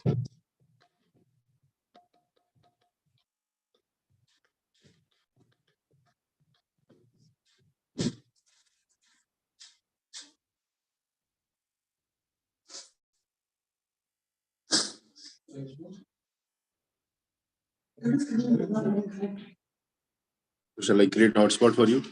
Shall I create hotspot for you?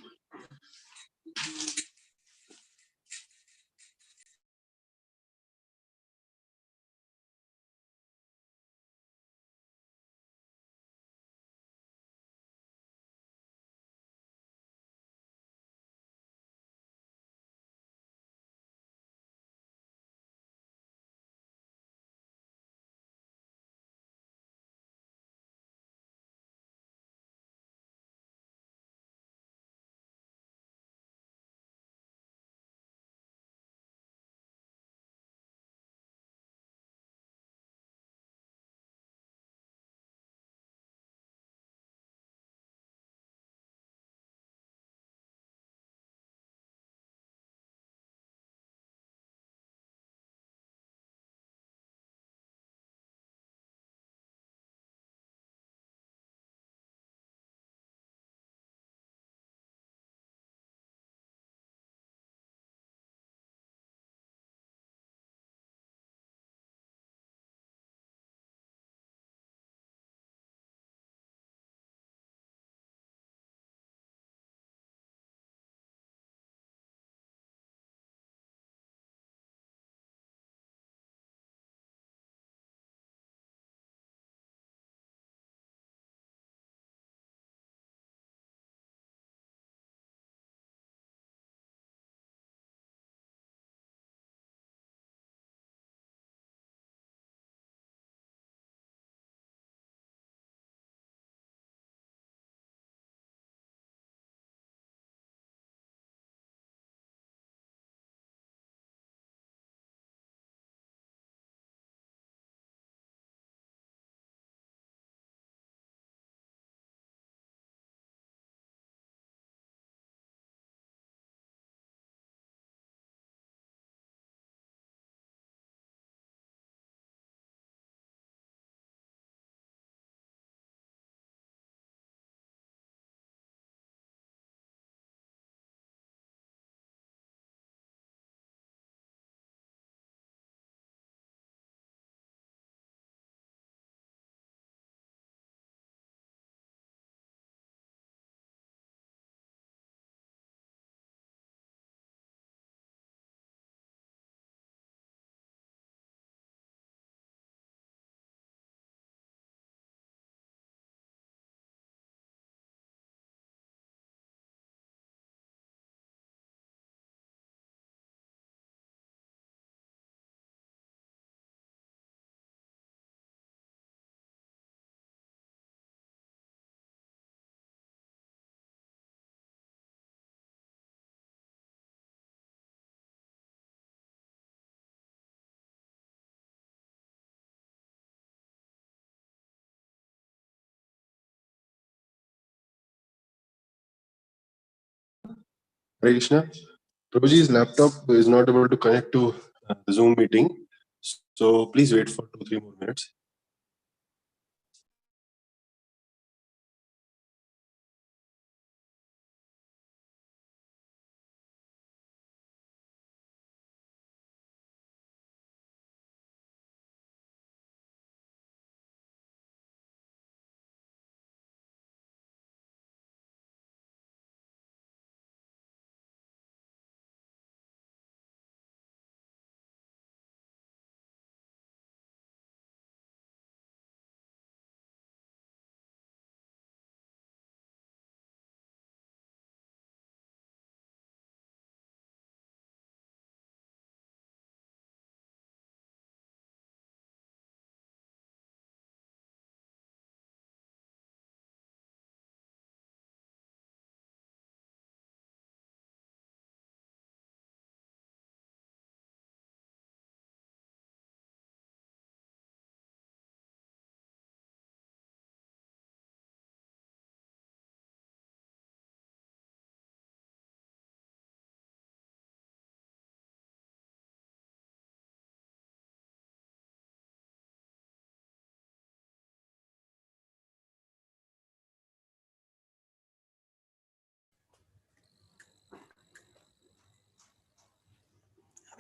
Hare Krishna. Prabhuji's laptop is not able to connect to the Zoom meeting. So please wait for 2-3 more minutes.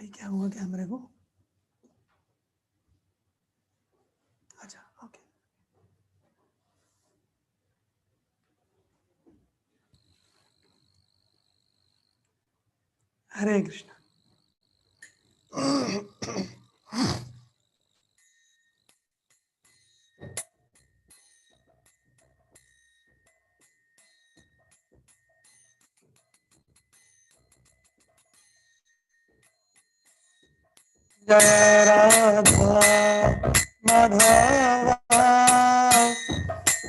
अभी क्या हुआ कैमरे को? अच्छा, okay. हरे कृष्ण। जय राधा माधवा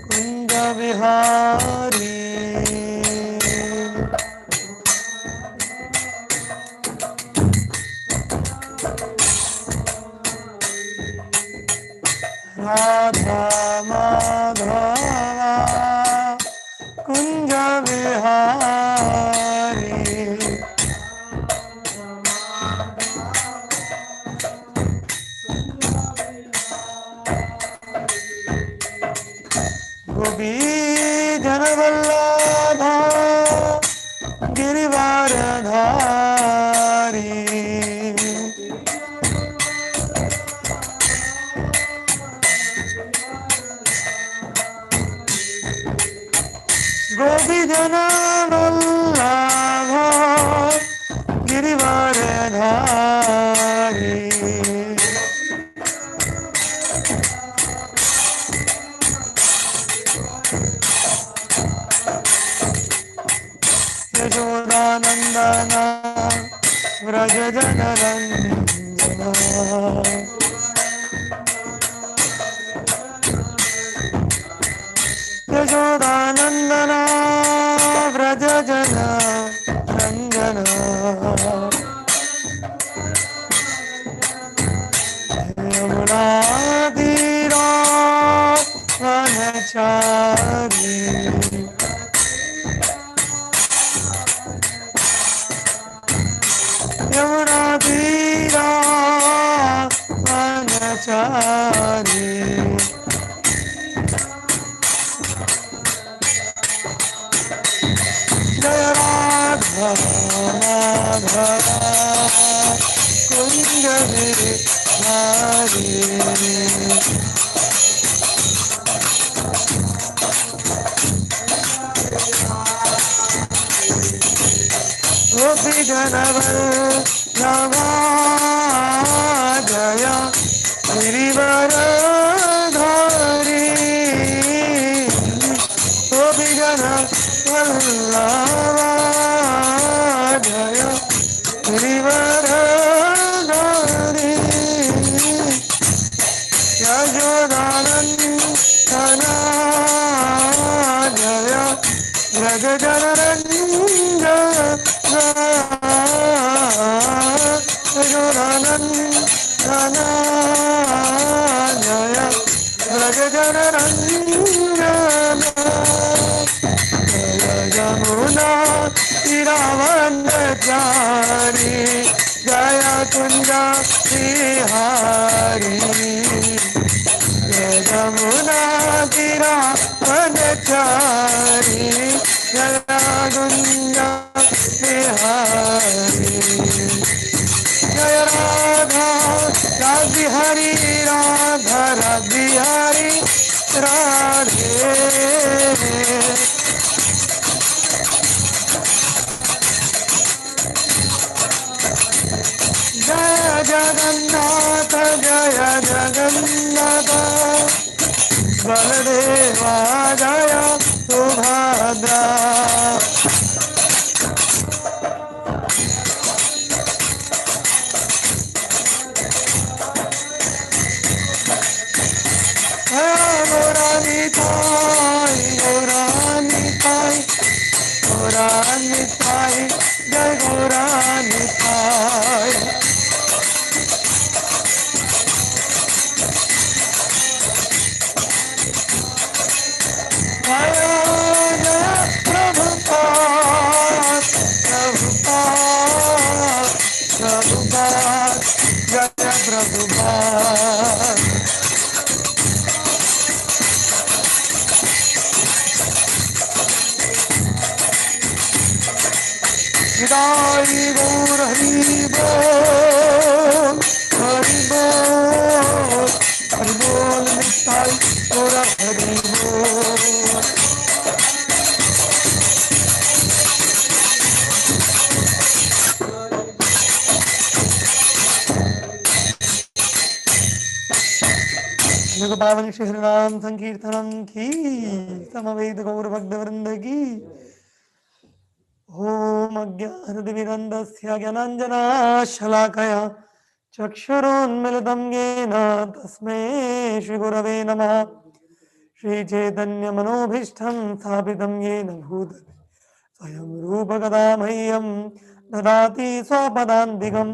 कुंज विहारी राधा माधवा कुंज विहारी गोपी जनवल्लभा गिरिवारधारी गोपी जनवल्लभा गिरिवारधारी यशोदानंदन व्रज जनरंजन यशोदानंदन व्रज जनरंजन यमुना तीरा वनचारी यमुना तीरा वनचारी जय राधा माधवा कुंज विहारी गोपी जनवल्लभा जय गिरिवरधारी गोपी जनवल्लभा जय गिरिवरधारी यशोदानंदन जय व्रज जनरंजन यशोदानंदन जय व्रज जनरंजन जय यमुना तीरावनचारी जय कुंज विहारी जय यमुना तीरावनचारी जय कुंज विहारी जय राधा बिहारी राधा बिहारी राधे जय जगन्नाथ जय जगन्नाथ बलदेवा जय सुभद्रा गौरानिताई जय गौरानिताई जय जय प्रभुपाद प्रभुपाद प्रभुपाद जय Prabhupada Hri Bol, Hri Bol. युग पावन श्री हरिनाम संकीर्तनम की समवेद गौर भक्त वृंद की ओम अज्ञानतिमिरन्दस्य ज्ञानाञ्जनाशलाकया चक्षुरोन्मिलितं येन तस्मै श्रीगुरवे नमः श्रीचैतन्यमनोभीष्टं स्थापितं येन भूतले स्वयं रूपकदा मह्यं ददाति स्वपदान्तिकं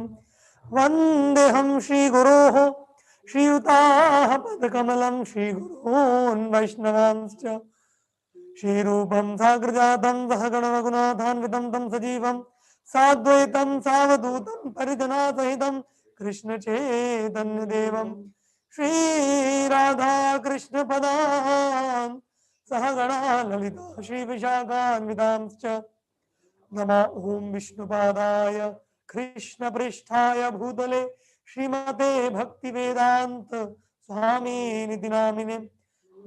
वन्देऽहं श्रीगुरोः श्रीयुताः पदकमलं श्रीगुरोन् वैष्णवांश्च श्रीरूपं साग्रजातं सहगण रघुनाथान्वितं तं सजीवं साद्वैतं सावधूतं परिजनासहितं कृष्णचैतन्यदेवं श्रीराधा कृष्णपदान् सहगणा ललिता श्रीविशाखान्वितांश्च नमो ॐ विष्णुपादाय कृष्णपृष्ठाय भूतले श्रीमते भक्तिवेदान्त स्वामिनिति नामिने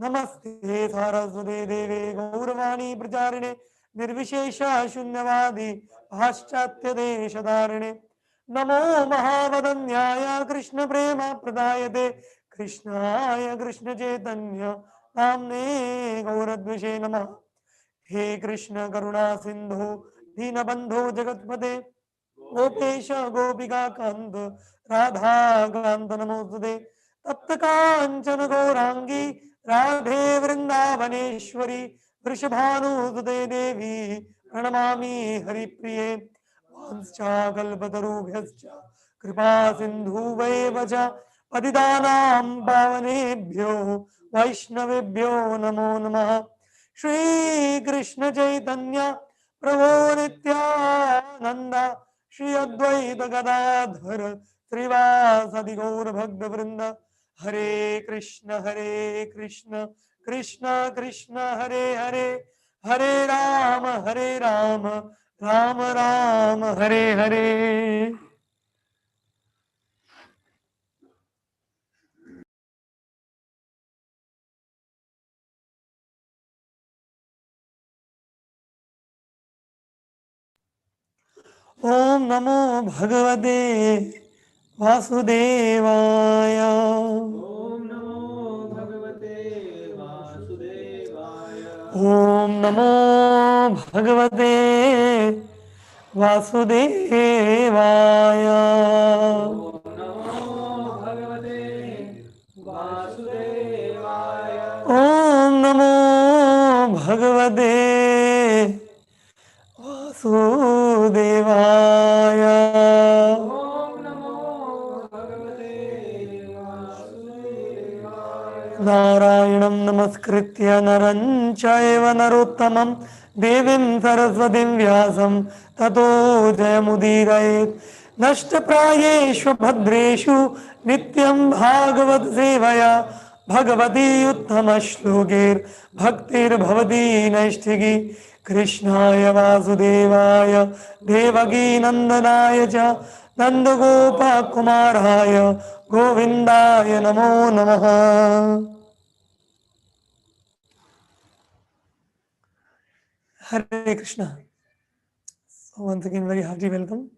नमस्ते सारस्वते देवे गौरवाणी प्रचारिणे निर्विशेष शून्यवादी पाश्चात्य देशधारिणे नमो महावदन्याय कृष्ण प्रेम प्रदायते कृष्णाय कृष्ण चैतन्य नाम्ने गौरद्विषे नमः हे कृष्ण करुणा सिंधु दीनबंधो जगत्पते गोपेश गोपिका कांत राधा कांत नमोस्तुते तप्त कांचन गौरांगी राधे वृंदावनेश्वरी वृषभानुसुते देवी प्रणमामि हरिप्रिये वांश्चाकल्पतरुभ्यश्च कृपा सिन्धुवैव च पतितानां पावनेभ्यो वैष्णवेभ्यो नमो नमः श्री कृष्ण चैतन्य प्रभो नित्यानंद श्री अद्वैत गदाधर श्रीवासदि गौर भक्त वृंद हरे कृष्ण कृष्ण कृष्ण हरे हरे हरे राम राम राम हरे हरे ओम नमो भगवते वासुदेवाय ओम नमो भगवते वासुदेवाय ओम नमो भगवते वासुदेवाय ओम नमो भगवते वासुदेवाय ओम नमो भगवते वासुदेवाय ओम नमो भगवते वासुदेवाय नारायणं नमस्कृत्य नरं चैव नरोत्तमं देवीं सरस्वतीं व्यासं ततो जयमुदीरयेत् नष्टप्रायेषु भद्रेषु नित्यं भागवत सेवया भगवती उत्तमश्लोकैर्भक्तिर्भवती नैष्ठिकी कृष्णाय वासुदेवाय देवकी नन्दनाय च नन्दगोपकुमाराय गोविन्दाय नमो नमः Hare Krishna. So once again, very hearty welcome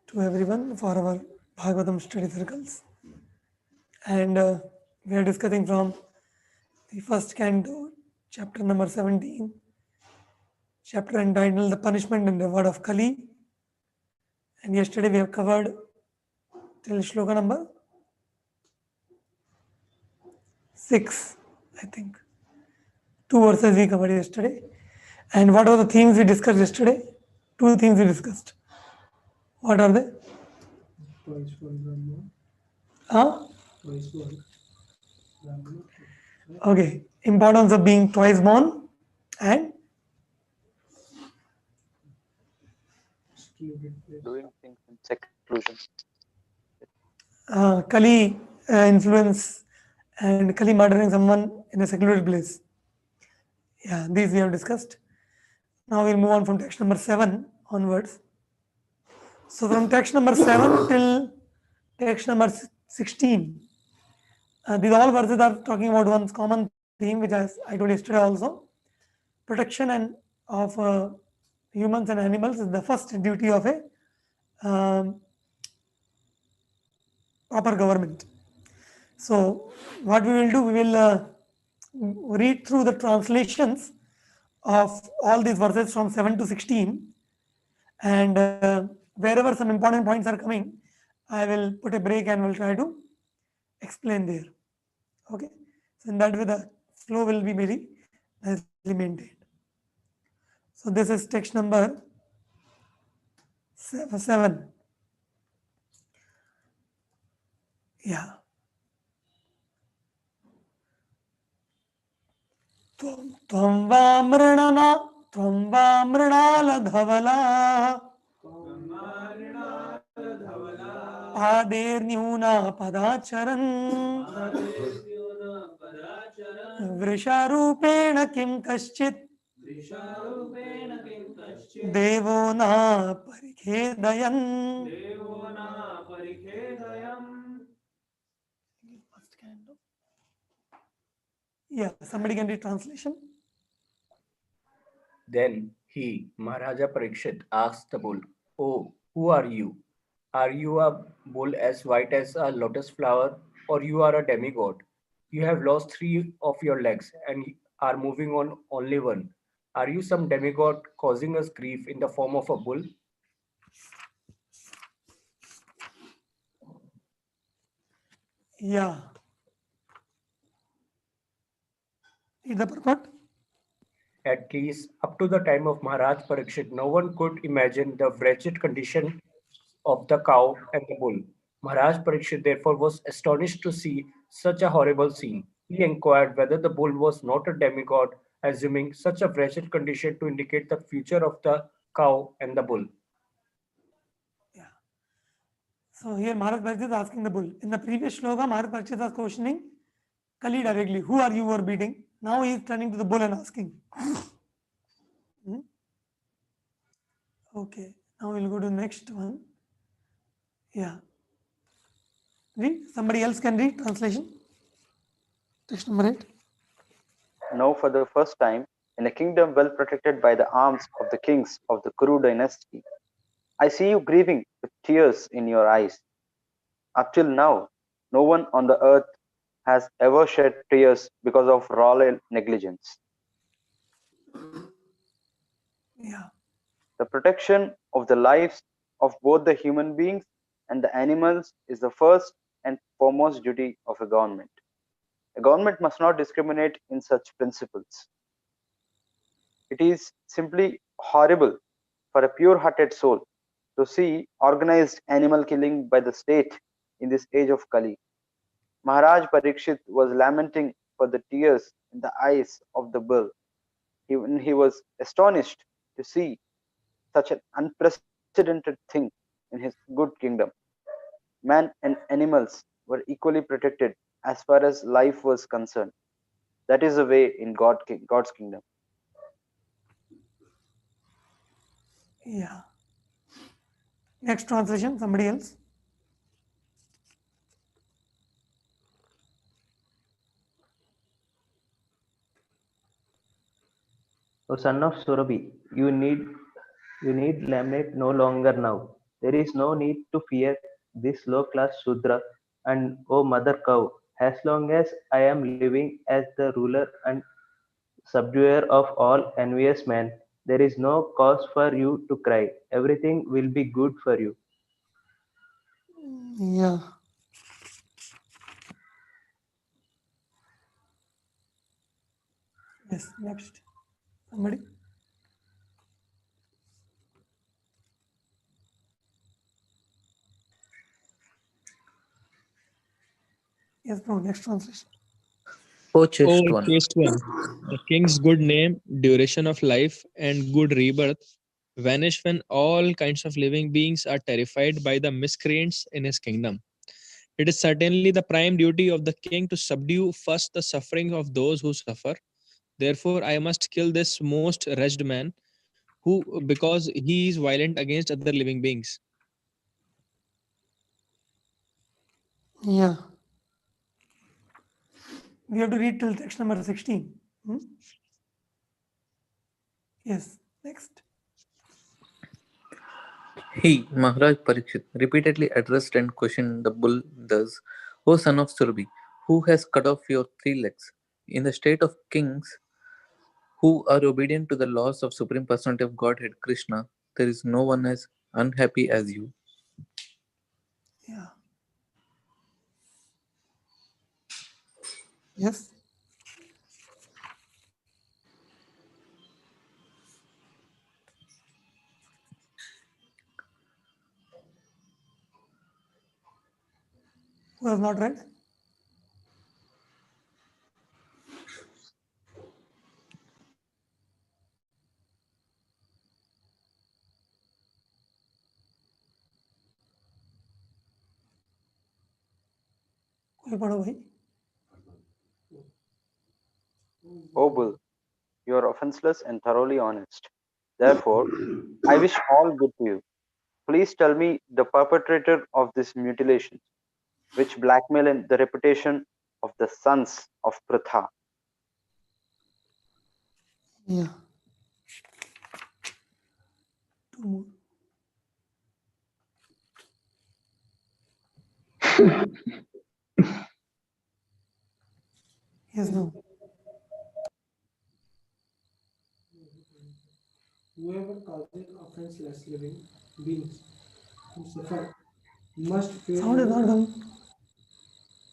to everyone for our Bhagavatam study circles. And we are discussing from the first canto, chapter number 17, chapter entitled The Punishment and Reward of Kali. And yesterday we have covered till shloka number 6, I think. 2 verses we covered yesterday. And what are the themes we discussed yesterday? 2 themes we discussed. What are they? Huh? Okay. Importance of being twice born and doing things in seclusion. Kali influence and Kali murdering someone in a secluded place. Yeah, these we have discussed. Now we'll move on from text number 7 onwards. So from text number 7 till text number 16, these all verses are talking about one common theme, which as I told yesterday also. Protection and of humans and animals is the first duty of a proper government. So, what we will do, we will read through the translations of all these verses from 7 to 16, and wherever some important points are coming, I will put a break and will try to explain there. Okay, so in that way the flow will be very nicely maintained. So this is text number 7. Yeah. त्वं वा मृणना त्वं वा मृणालधवला पादेर्न्यूना पदाचरन् वृषारूपेण किं कश्चित् देवो न परिखेदयन्. Yeah, somebody can read translation. Then he, Maharaja Parikshit, asked the bull, "Oh, who are you? Are you a bull as white as a lotus flower, or you are a demigod? You have lost 3 of your legs and are moving on only one. Are you some demigod causing us grief in the form of a bull?" Yeah. Read the purport. At least up to the time of Maharaj Parikshit, no one could imagine the wretched condition of the cow and the bull. Maharaj Parikshit therefore was astonished to see such a horrible scene. He inquired whether the bull was not a demigod, assuming such a wretched condition to indicate the future of the cow and the bull. Yeah. So here Maharaj Parikshit is asking the bull. In the previous shloka, Maharaj Parikshit was questioning Kali directly. Who are you who are beating? Now he is turning to the bull and asking. Okay. Now we'll go to the next one. Yeah. Read. Somebody else can read translation. Text number 8. Now, for the first time, in a kingdom well protected by the arms of the kings of the Kuru dynasty, I see you grieving with tears in your eyes. Up till now, no one on the earth has ever shed tears because of royal negligence. Yeah. The protection of the lives of both the human beings and the animals is the first and foremost duty of a government. A government must not discriminate in such principles. It is simply horrible for a pure hearted soul to see organized animal killing by the state in this age of Kali. Maharaj Parikshit was lamenting for the tears in the eyes of the bull. He was astonished to see such an unprecedented thing in his good kingdom. Man and animals were equally protected as far as life was concerned. That is the way in God's kingdom. Yeah. Next translation. Somebody else. O son of Surabhi, you need lament no longer now. There is no need to fear this low-class Shudra, and O mother cow, as long as I am living as the ruler and subduer of all envious men, there is no cause for you to cry. Everything will be good for you. Yeah. Yes. Next. Somebody. Yes, bro. Next translation. O O chaste one, chaste one, the king's good name, duration of life, and good rebirth vanish when all kinds of living beings are terrified by the miscreants in his kingdom. It is certainly the prime duty of the king to subdue first the suffering of those who suffer. Therefore, I must kill this most wretched man, who because he is violent against other living beings. Yeah. We have to read till text number 16. Yes. Next. he, Maharaj Parikshit, repeatedly addressed and questioned the bull thus, O son of Surabhi, Who has cut off your 3 legs? In the state of kings who are obedient to the laws of Supreme Personality of Godhead Krishna, there is no one as unhappy as you. Yeah. Yes. Who has not read? कोई पढ़ो भाई. O bull, you are offenseless and thoroughly honest. Therefore, I wish all good to you. Please tell me the perpetrator of these mutilations, which blackmail the reputation of the sons of Pratha. Yeah. Two more. Yes, no. Whoever causes offenseless living beings to suffer must fear Sound is not coming.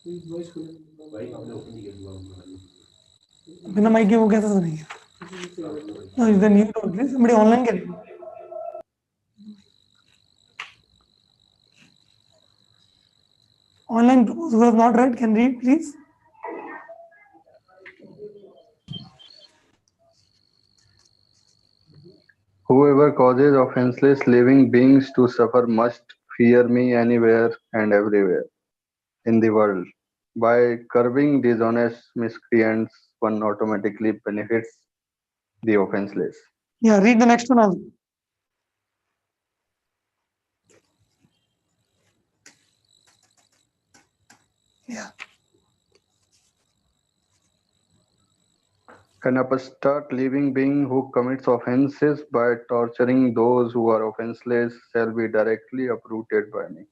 His voice couldn't. बिना mic के वो कैसे सुनेंगे? No, then you don't. Please, somebody online can. Online, those who have not read can read, please. Whoever causes offenseless living beings to suffer must fear me anywhere and everywhere in the world. By curbing dishonest miscreants, one automatically benefits the offenseless. Yeah, read the next one also. Yeah. An upstart living being who commits offenses by torturing those who are offenseless shall be directly uprooted by me,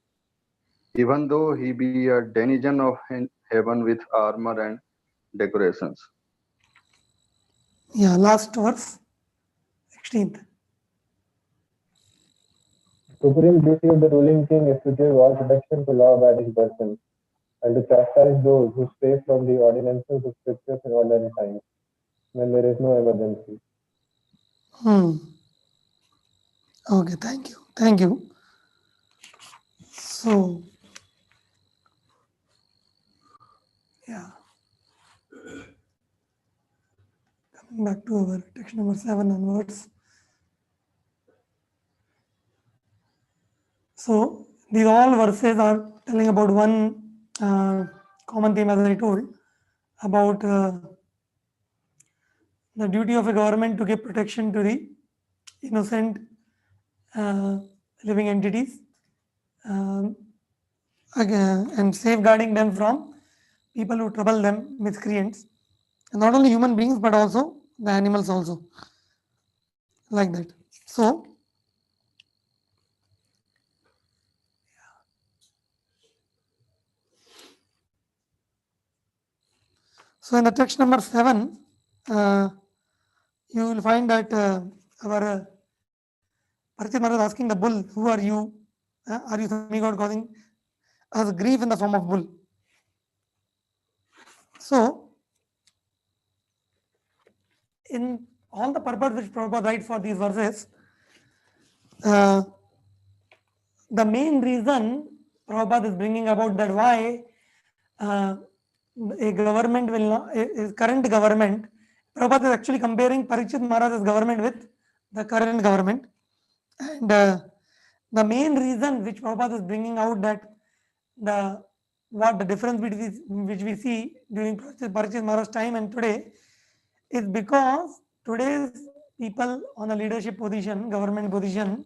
even though he be a denizen of heaven with armor and decorations. Yeah, last verse, 16th. Supreme duty of the ruling king is to give all protection to law-abiding persons and to chastise those who stray from the ordinances of scriptures in ordinary times, when there is no emergency. Okay, thank you. Thank you. So, yeah. Coming back to our text number 7 onwards. So, these all verses are telling about one common theme, as I told, about the duty of a government to give protection to the innocent living entities, again, and safeguarding them from people who trouble them, miscreants, and not only human beings but also the animals also, like that. So, in the text number 7, you will find that our Parichet Maharaj is asking the bull, who are you? Are you demigod causing us grief in the form of bull? So, in all the purpose which Prabhupada writes for these verses, the main reason Prabhupada is bringing about that why a government will not, a current government, Prabhupada is actually comparing Parikshit Maharaj's government with the current government. And the main reason which Prabhupada is bringing out that what the difference between which we see during Parikshit Maharaj's time and today is because today's people on a leadership position, government position,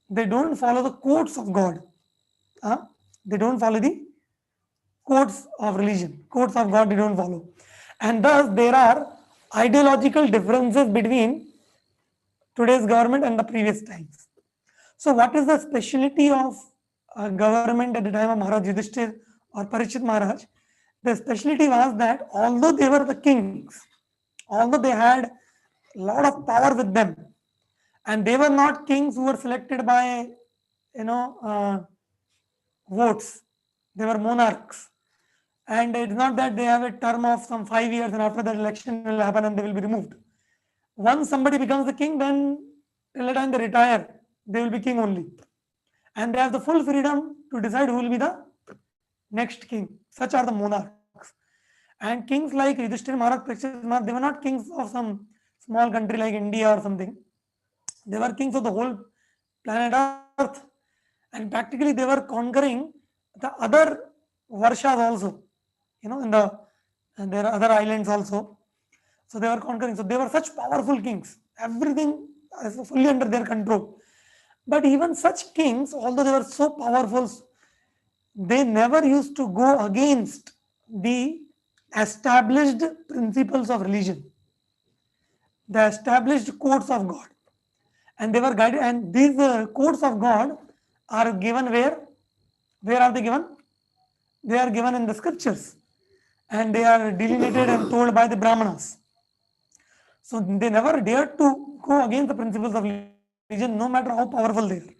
they don't follow the codes of God. They don't follow the codes of religion, codes of God they don't follow. And thus there are ideological differences between today's government and the previous times. So what is the speciality of government at the time of Maharaj Yudhishthir or Parikshit Maharaj? The specialty was that although they were the kings, although they had a lot of power with them, and they were not kings who were selected by, you know, votes. They were monarchs. And it's not that they have a term of some 5 years and after that election will happen and they will be removed. Once somebody becomes the king, then till the time they retire, they will be king only. And they have the full freedom to decide who will be the next king. Such are the monarchs. And kings like Yudhishthir Maharaj, Parikshit Maharaj, they were not kings of some small country like India or something. They were kings of the whole planet Earth. And practically they were conquering the other Varshas also, in and there are other islands also. So they were conquering. So they were such powerful kings. Everything is fully under their control. But even such kings, although they were so powerful, they never used to go against the established principles of religion, the established codes of God. And they were guided, and these codes of God are given where? Where are they given? They are given in the scriptures, and they are delineated and told by the Brahmanas. So they never dared to go against the principles of religion, no matter how powerful they are.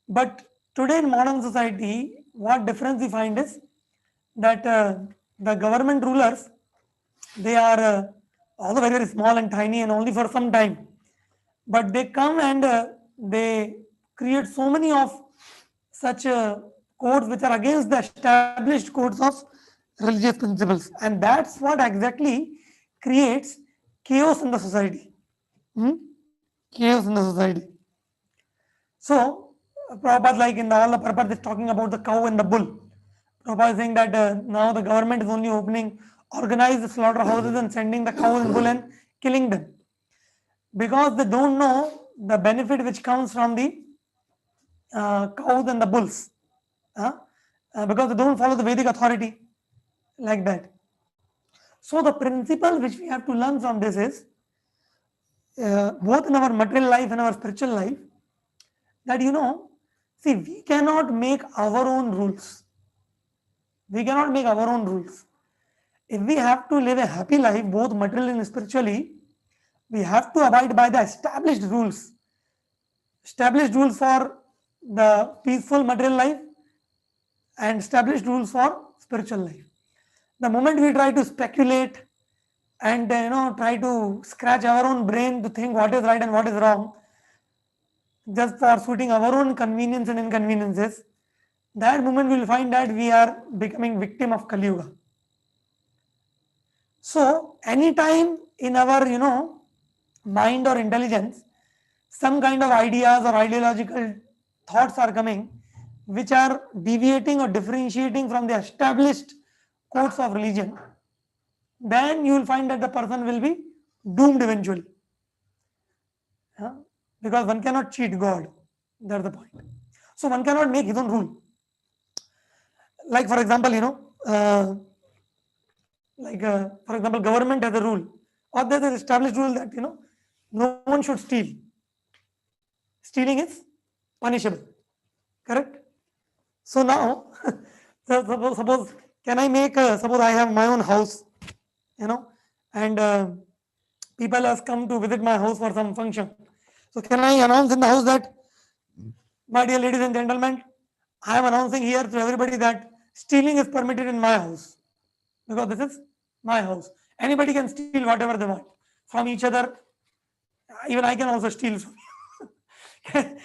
But today in modern society, what difference we find is that the government rulers, they are also very, very small and tiny and only for some time. But they come and they create so many of such codes which are against the established codes of religious principles. And that's what exactly creates chaos in the society. Chaos in the society. So, Prabhupada, like in all the purpose, is talking about the cow and the bull. Prabhupada is saying that now the government is only opening organized slaughterhouses and sending the cows and bull and killing them, because they don't know the benefit which comes from the cows and the bulls, because they don't follow the Vedic authority like that. So the principle which we have to learn from this is both in our material life and our spiritual life, that see, we cannot make our own rules. We cannot make our own rules. If we have to live a happy life, both materially and spiritually, we have to abide by the established rules. Established rules for the peaceful material life and established rules for spiritual life. The moment we try to speculate and try to scratch our own brain to think what is right and what is wrong, just for suiting our own convenience and inconveniences, that moment we will find that we are becoming victim of Kali Yuga. So anytime in our mind or intelligence, some kind of ideas or ideological thoughts are coming which are deviating or differentiating from the established codes of religion, then you will find that the person will be doomed eventually. Because one cannot cheat God. That's the point. So one cannot make his own rule. Like for example, for example, government has a rule, or there's an established rule that no one should steal. Stealing is punishable. Correct? So now, suppose can I make suppose I have my own house, and people have come to visit my house for some function. So can I announce in the house that, my dear ladies and gentlemen, I am announcing here to everybody that stealing is permitted in my house, because this is my house. Anybody can steal whatever they want from each other. Even I can also steal from you.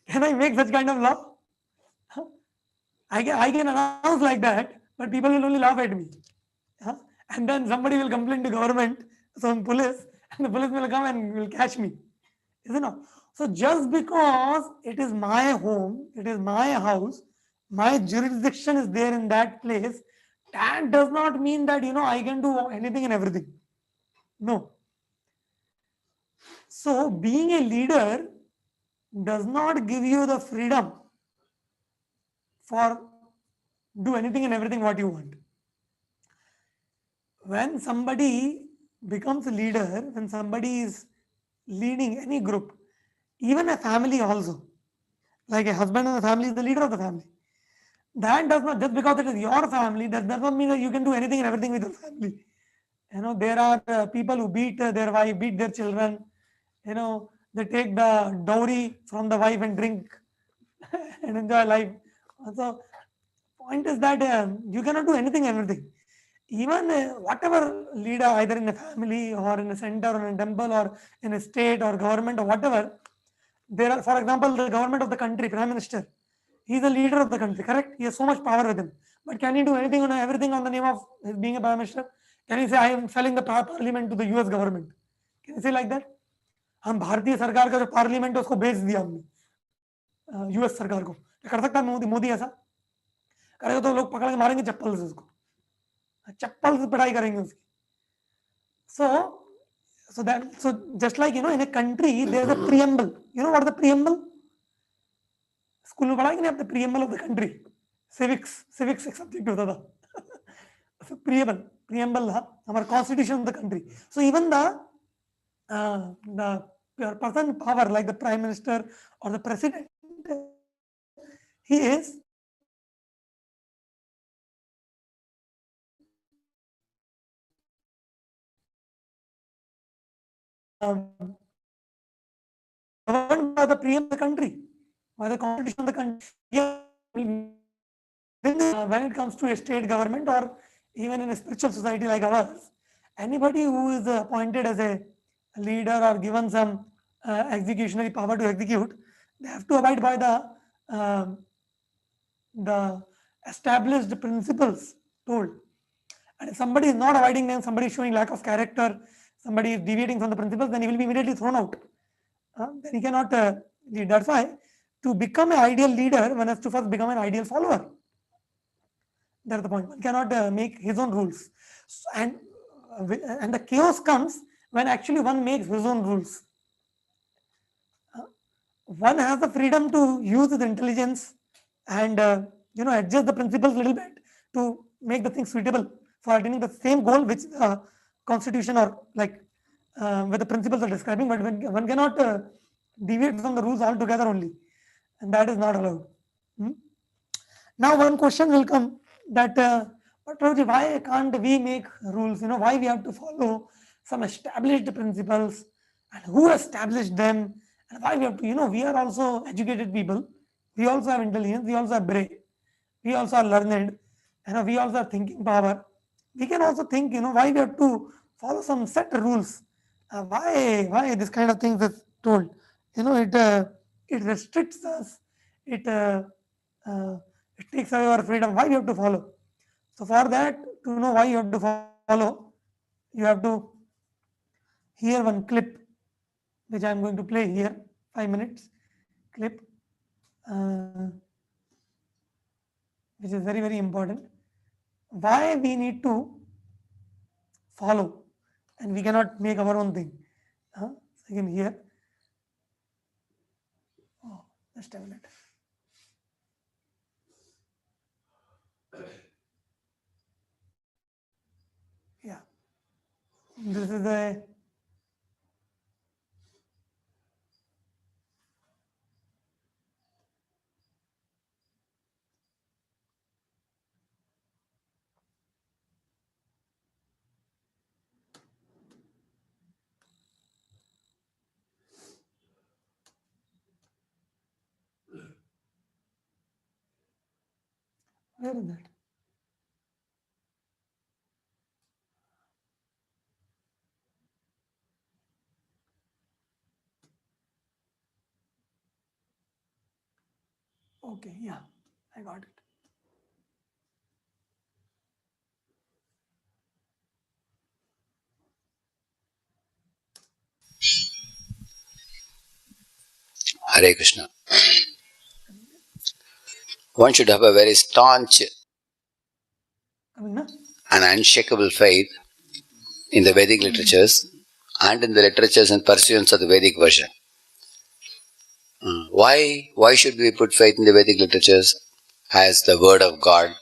Can I make such kind of law? I can announce like that, but people will only laugh at me. And then somebody will complain to government, some police, and the police will come and will catch me. Isn't it? So just because it is my home, it is my house, my jurisdiction is there in that place, that does not mean that I can do anything and everything. No. So being a leader does not give you the freedom for do anything and everything what you want. When somebody becomes a leader, when somebody is leading any group, even a family also, like a husband in the family is the leader of the family. That does not, just because it is your family, that does not mean that you can do anything and everything with your family. There are people who beat their wife, beat their children. They take the dowry from the wife and drink and enjoy life. So, point is that you cannot do anything, everything. Even whatever leader, either in a family or in a center or in a temple or in a state or government or whatever, there are, for example, the government of the country, prime minister, he is the leader of the country, correct? He has so much power with him. But can he do anything on everything on the name of his being a prime minister? Can he say, I am selling the parliament to the US government? Can he say like that? हम भारतीय सरकार का जो parliament है उसको बेच दिया हमने यूएस सरकार को, कर सकता है मोदी ऐसा करेगा तो लोग पकड़ के मारेंगे चप्पल से, उसको चप्पल से पिटाई करेंगे उसकी. So just like in a country there is a preamble. You know what is the preamble? School में पढ़ा कि नहीं आपने preamble of the country? civics एक सब्जेक्ट होता था. So preamble था हमारा constitution of the country. So even the person in power like the prime minister or the president, he is governed by the preamble of the country, by the constitution of the country. When it comes to a state government or even in a spiritual society like ours, anybody who is appointed as a leader or given some executionary power to execute, they have to abide by the established principles told. And if somebody is not abiding them, somebody is showing lack of character, somebody is deviating from the principles, then he will be immediately thrown out. Then he cannot lead. That's why to become an ideal leader, one has to first become an ideal follower. That's the point. One cannot make his own rules. And the chaos comes when actually one makes his own rules. One has the freedom to use his intelligence and adjust the principles a little bit to make the thing suitable for attaining the same goal which the constitution or like where the principles are describing, but one cannot deviate from the rules altogether only, and that is not allowed. Now one question will come that but Prabhuji, why can't we make rules? Why we have to follow some established principles, and who established them, and why we have to, we are also educated people, we also have intelligence, we also have brain, we also are learned, and we also have thinking power. We can also think, why we have to follow some set rules. Why this kind of things is told? It restricts us. It takes away our freedom. Why we have to follow? So for that, to know why you have to follow, you have to hear one clip, which I am going to play here. 5 minutes clip, which is very, very important. Why we need to follow, and we cannot make our own thing. So you can hear. Oh, just a minute. Yeah, this is a where is that? Okay, yeah, I got it. Hare Krishna. One should have a very staunch and unshakable faith in the Vedic literatures and in the literatures and pursuance of the Vedic version. Why should we put faith in the Vedic literatures as the word of God?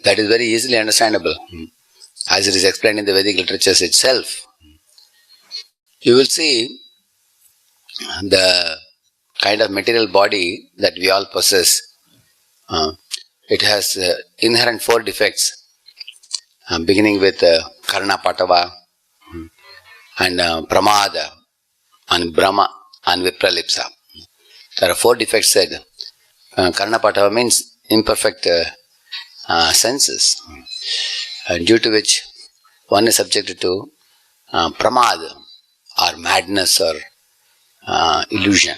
That is very easily understandable, as it is explained in the Vedic literatures itself. You will see the kind of material body that we all possess It has inherent 4 defects, beginning with Karna Patava and Pramada and Brahma and Vipralipsa. There are 4 defects said. Karna Patava means imperfect senses, due to which one is subjected to pramad or madness or illusion.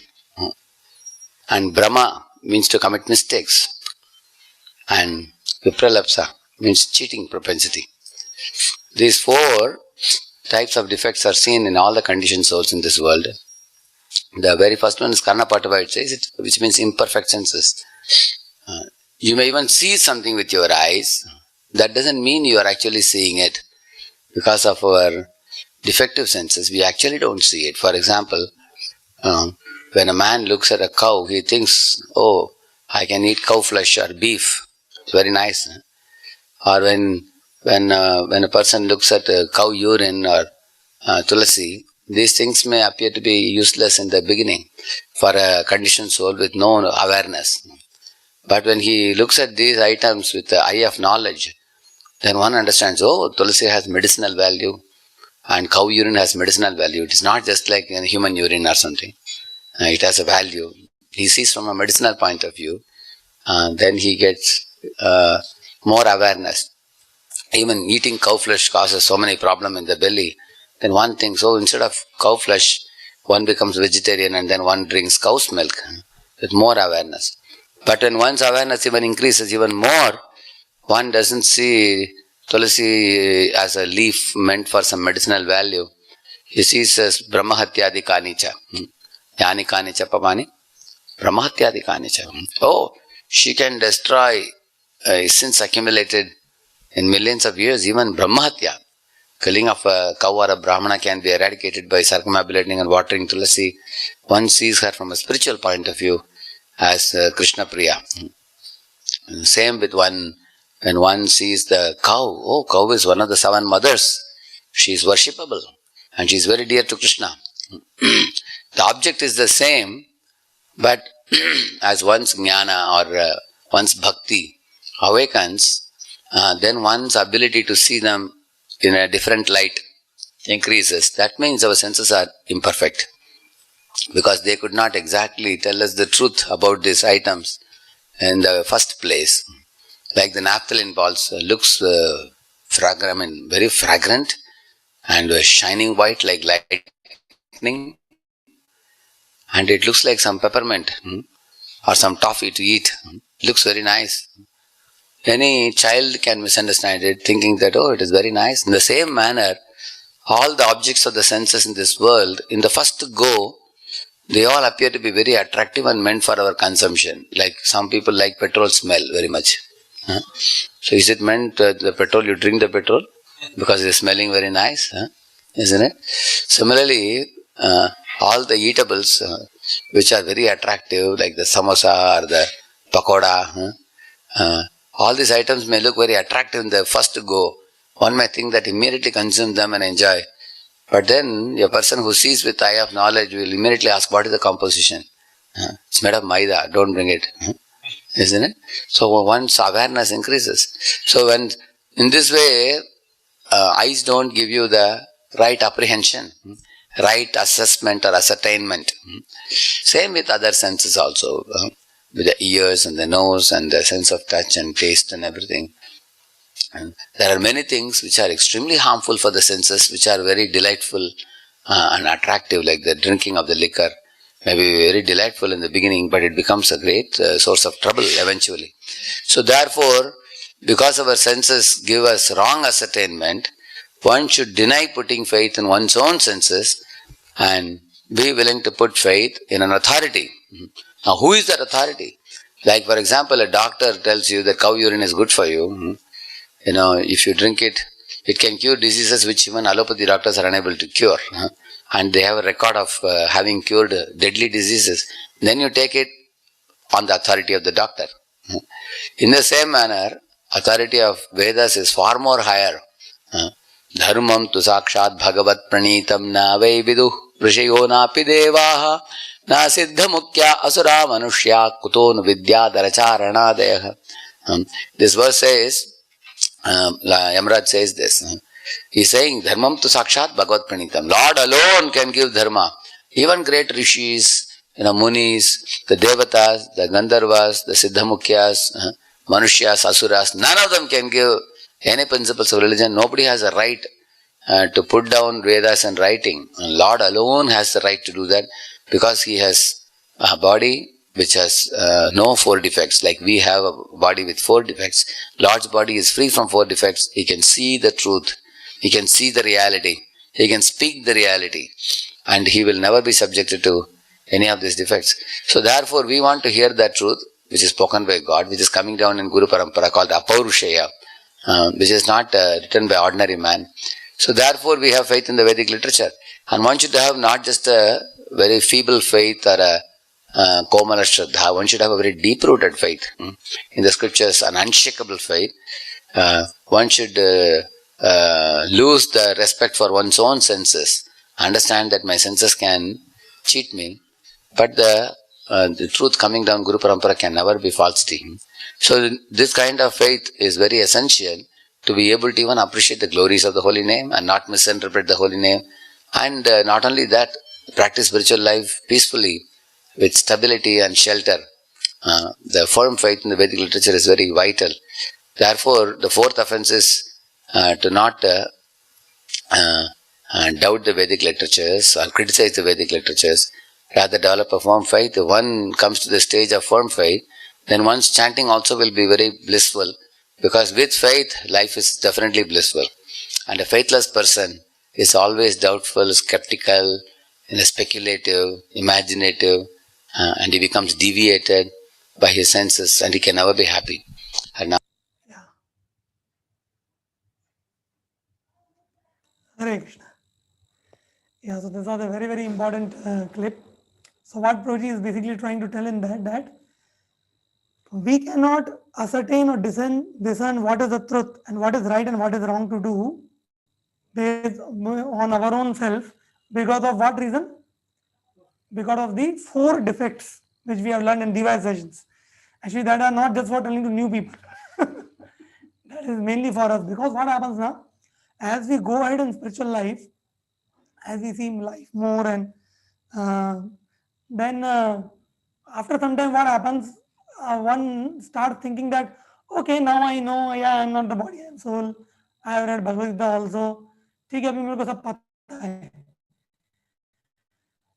And Brahma means to commit mistakes, and Vipralapsa means cheating propensity. These 4 types of defects are seen in all the conditioned souls in this world. The very first one is Karna Patava, it says, which means imperfect senses. You may even see something with your eyes. That doesn't mean you are actually seeing it. Because of our defective senses, we actually don't see it. For example, when a man looks at a cow, he thinks, oh, I can eat cow flesh or beef. It's very nice. Or when a person looks at cow urine or tulasi, these things may appear to be useless in the beginning for a conditioned soul with no awareness. But when he looks at these items with the eye of knowledge, then one understands, oh, tulasi has medicinal value and cow urine has medicinal value. It is not just like human urine or something. It has a value. He sees from a medicinal point of view, then he gets more awareness. Even eating cow flesh causes so many problems in the belly. Then one thinks, oh, instead of cow flesh, one becomes vegetarian and then one drinks cow's milk with more awareness. But when one's awareness even increases even more, one doesn't see tulasi as a leaf meant for some medicinal value. He sees as brahmahatyadi kanicha. Yani kanicha pamani? Brahmahatyadi kanicha. Oh, she can destroy sins accumulated in millions of years, even brahmahatya. Killing of a cow or a brahmana can be eradicated by circumambulating and watering tulasi. One sees her from a spiritual point of view as Krishna Priya. Same with when one sees the cow. Oh, cow is one of the 7 mothers. She is worshipable and she is very dear to Krishna. The object is the same, but as one's jnana or one's bhakti awakens, then one's ability to see them in a different light increases. That means our senses are imperfect, because they could not exactly tell us the truth about these items in the first place. Like the naphthalene balls looks fragrant, very fragrant and shining white like lightning, and it looks like some peppermint or some toffee to eat. Looks very nice. Any child can misunderstand it, thinking that, oh, it is very nice. In the same manner, all the objects of the senses in this world, in the first go, they all appear to be very attractive and meant for our consumption. Like some people like petrol smell very much. So is it meant the petrol, you drink the petrol because it is smelling very nice? Isn't it? Similarly, all the eatables which are very attractive, like the samosa or the pakoda, all these items may look very attractive in the first go. One may think that immediately consume them and enjoy. But then a person who sees with eye of knowledge will immediately ask, what is the composition? It's made of maida, don't bring it. Isn't it? So one's awareness increases. So when in this way, eyes don't give you the right apprehension, right assessment or ascertainment. Same with other senses also, with the ears and the nose and the sense of touch and taste and everything. And there are many things which are extremely harmful for the senses, which are very delightful and attractive, like the drinking of the liquor. May be very delightful in the beginning, but it becomes a great source of trouble eventually. So therefore, because our senses give us wrong ascertainment, one should deny putting faith in one's own senses and be willing to put faith in an authority. Now, who is that authority? Like, for example, a doctor tells you that cow urine is good for you. If you drink it, it can cure diseases which even allopathy doctors are unable to cure. And they have a record of having cured deadly diseases. Then you take it on the authority of the doctor. In the same manner, authority of Vedas is far more higher. Dharmam tu sakshat bhagavat pranitam na vai vidu. ऋषयो नापि देवाः न सिद्धमुख्या असुरा मनुष्या कुतो न विद्याधरचारणादयः. This verse says, Yamraj says this. He's saying, Dharmam tu sakshat bhagavad pranitam. Lord alone can give dharma. Even great rishis, munis, the devatas, the gandharvas, the siddhamukyas, manushyas, asuras, none of them can give any principles of religion. Nobody has a right to put down Vedas and writing. And Lord alone has the right to do that because he has a body which has no four defects. Like we have a body with four defects. Lord's body is free from four defects. He can see the truth. He can see the reality. He can speak the reality. And he will never be subjected to any of these defects. So therefore we want to hear that truth which is spoken by God, which is coming down in Guru Parampara called Apaurushaya, which is not written by ordinary man. So therefore we have faith in the Vedic literature. And one should have not just a very feeble faith or a Komala Shraddha. One should have a very deep-rooted faith in the scriptures, an unshakable faith. One should lose the respect for one's own senses. Understand that my senses can cheat me, but the truth coming down Guru Parampara can never be falsity. So this kind of faith is very essential to be able to even appreciate the glories of the holy name and not misinterpret the holy name. And not only that, practice spiritual life peacefully with stability and shelter. The firm faith in the Vedic literature is very vital. Therefore, the fourth offense is to not doubt the Vedic literatures or criticize the Vedic literatures. Rather develop a firm faith. If one comes to the stage of firm faith, then one's chanting also will be very blissful, because with faith, life is definitely blissful. And a faithless person is always doubtful, skeptical, speculative, imaginative, and he becomes deviated by his senses and he can never be happy. And now, Hare Krishna. Yeah, so this was a very, very important clip. So what Prabhuji is basically trying to tell in that we cannot ascertain or discern what is the truth and what is right and what is wrong to do based on our own self. Because of what reason? Because of the four defects which we have learned in device sessions. Actually, that are not just for telling to new people. That is mainly for us. Because what happens now, as we go ahead in spiritual life, as we see life more, and then after some time, what happens? One starts thinking that, okay, now I know, yeah, I'm not the body, I'm soul. I have read Bhagavad Gita also. ठीक है, अभी मेरे को सब पता है.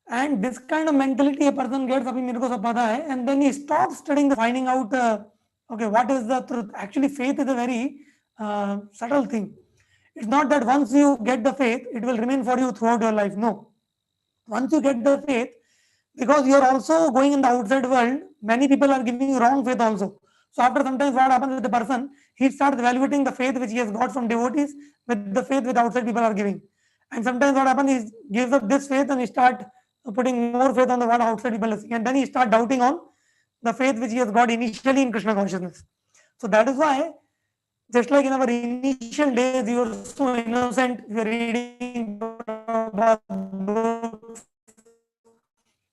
And this kind of mentality a person gets, abhi mere ko sab pata hai, and then he stops studying, finding out, okay, what is the truth. Actually, faith is a very subtle thing. It's not that once you get the faith, it will remain for you throughout your life. No. Once you get the faith, because you are also going in the outside world, many people are giving you wrong faith also. So after sometimes what happens with the person, he starts evaluating the faith which he has got from devotees with the faith which outside people are giving. And sometimes what happens is gives up this faith and he start putting more faith on the what outside people are saying, and then he start doubting on the faith which he has got initially in Krishna consciousness. So that is why, just like in our initial days, you were so innocent, you were reading books,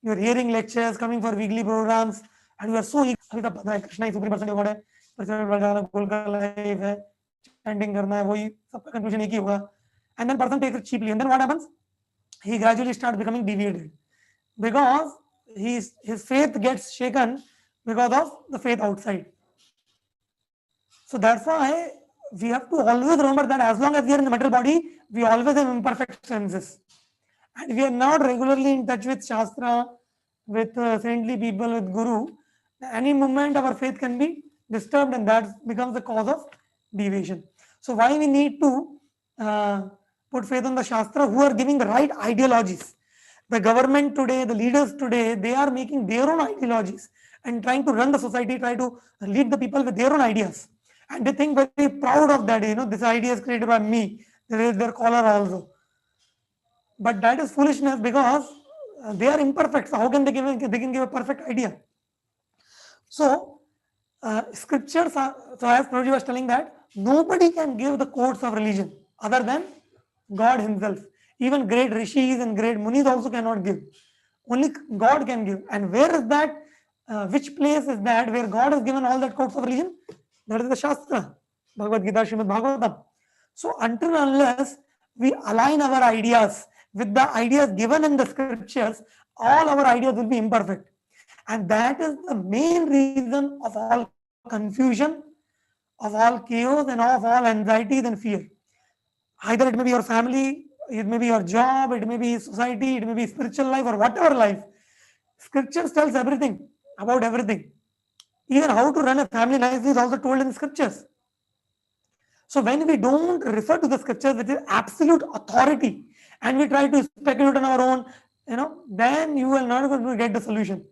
you are hearing lectures, coming for weekly programs, and you are so eager. अभी तक पता है कृष्णा ही supreme person God है, personal बढ़ाना गोल का life है, chanting करना है, वही सबका कंक्लूजन एक ही होगा. And then person takes it cheaply, and then what happens? He gradually starts becoming deviated because his faith gets shaken because of the faith outside. So that's why we have to always remember that as long as we are in the material body, we always have imperfect senses. And we are not regularly in touch with Shastra, with saintly people, with Guru. Any moment our faith can be disturbed, and that becomes the cause of deviation. So why we need to put faith on the Shastra who are giving the right ideologies. The government today, the leaders today, they are making their own ideologies and trying to run the society, try to lead the people with their own ideas. And they think very proud of that, this idea is created by me. There is their collar also. But that is foolishness because they are imperfect. So how can they can give a perfect idea? So scriptures are, so as Prabhuji was telling that nobody can give the codes of religion other than God himself. Even great rishis and great munis also cannot give. Only God can give. And where is that? Which place is that where God has given all that codes of religion? That is the Shastra, Bhagavad Gita, Srimad Bhagavatam. So until and unless we align our ideas with the ideas given in the scriptures, all our ideas will be imperfect. And that is the main reason of all confusion, of all chaos, and of all anxieties and fear. Either it may be your family, it may be your job, it may be society, it may be spiritual life, or whatever life. Scriptures tells everything about everything. Even how to run a family nicely is also told in the scriptures. So when we don't refer to the scriptures, which is absolute authority, and we try to speculate on our own, then you will not going to get the solution.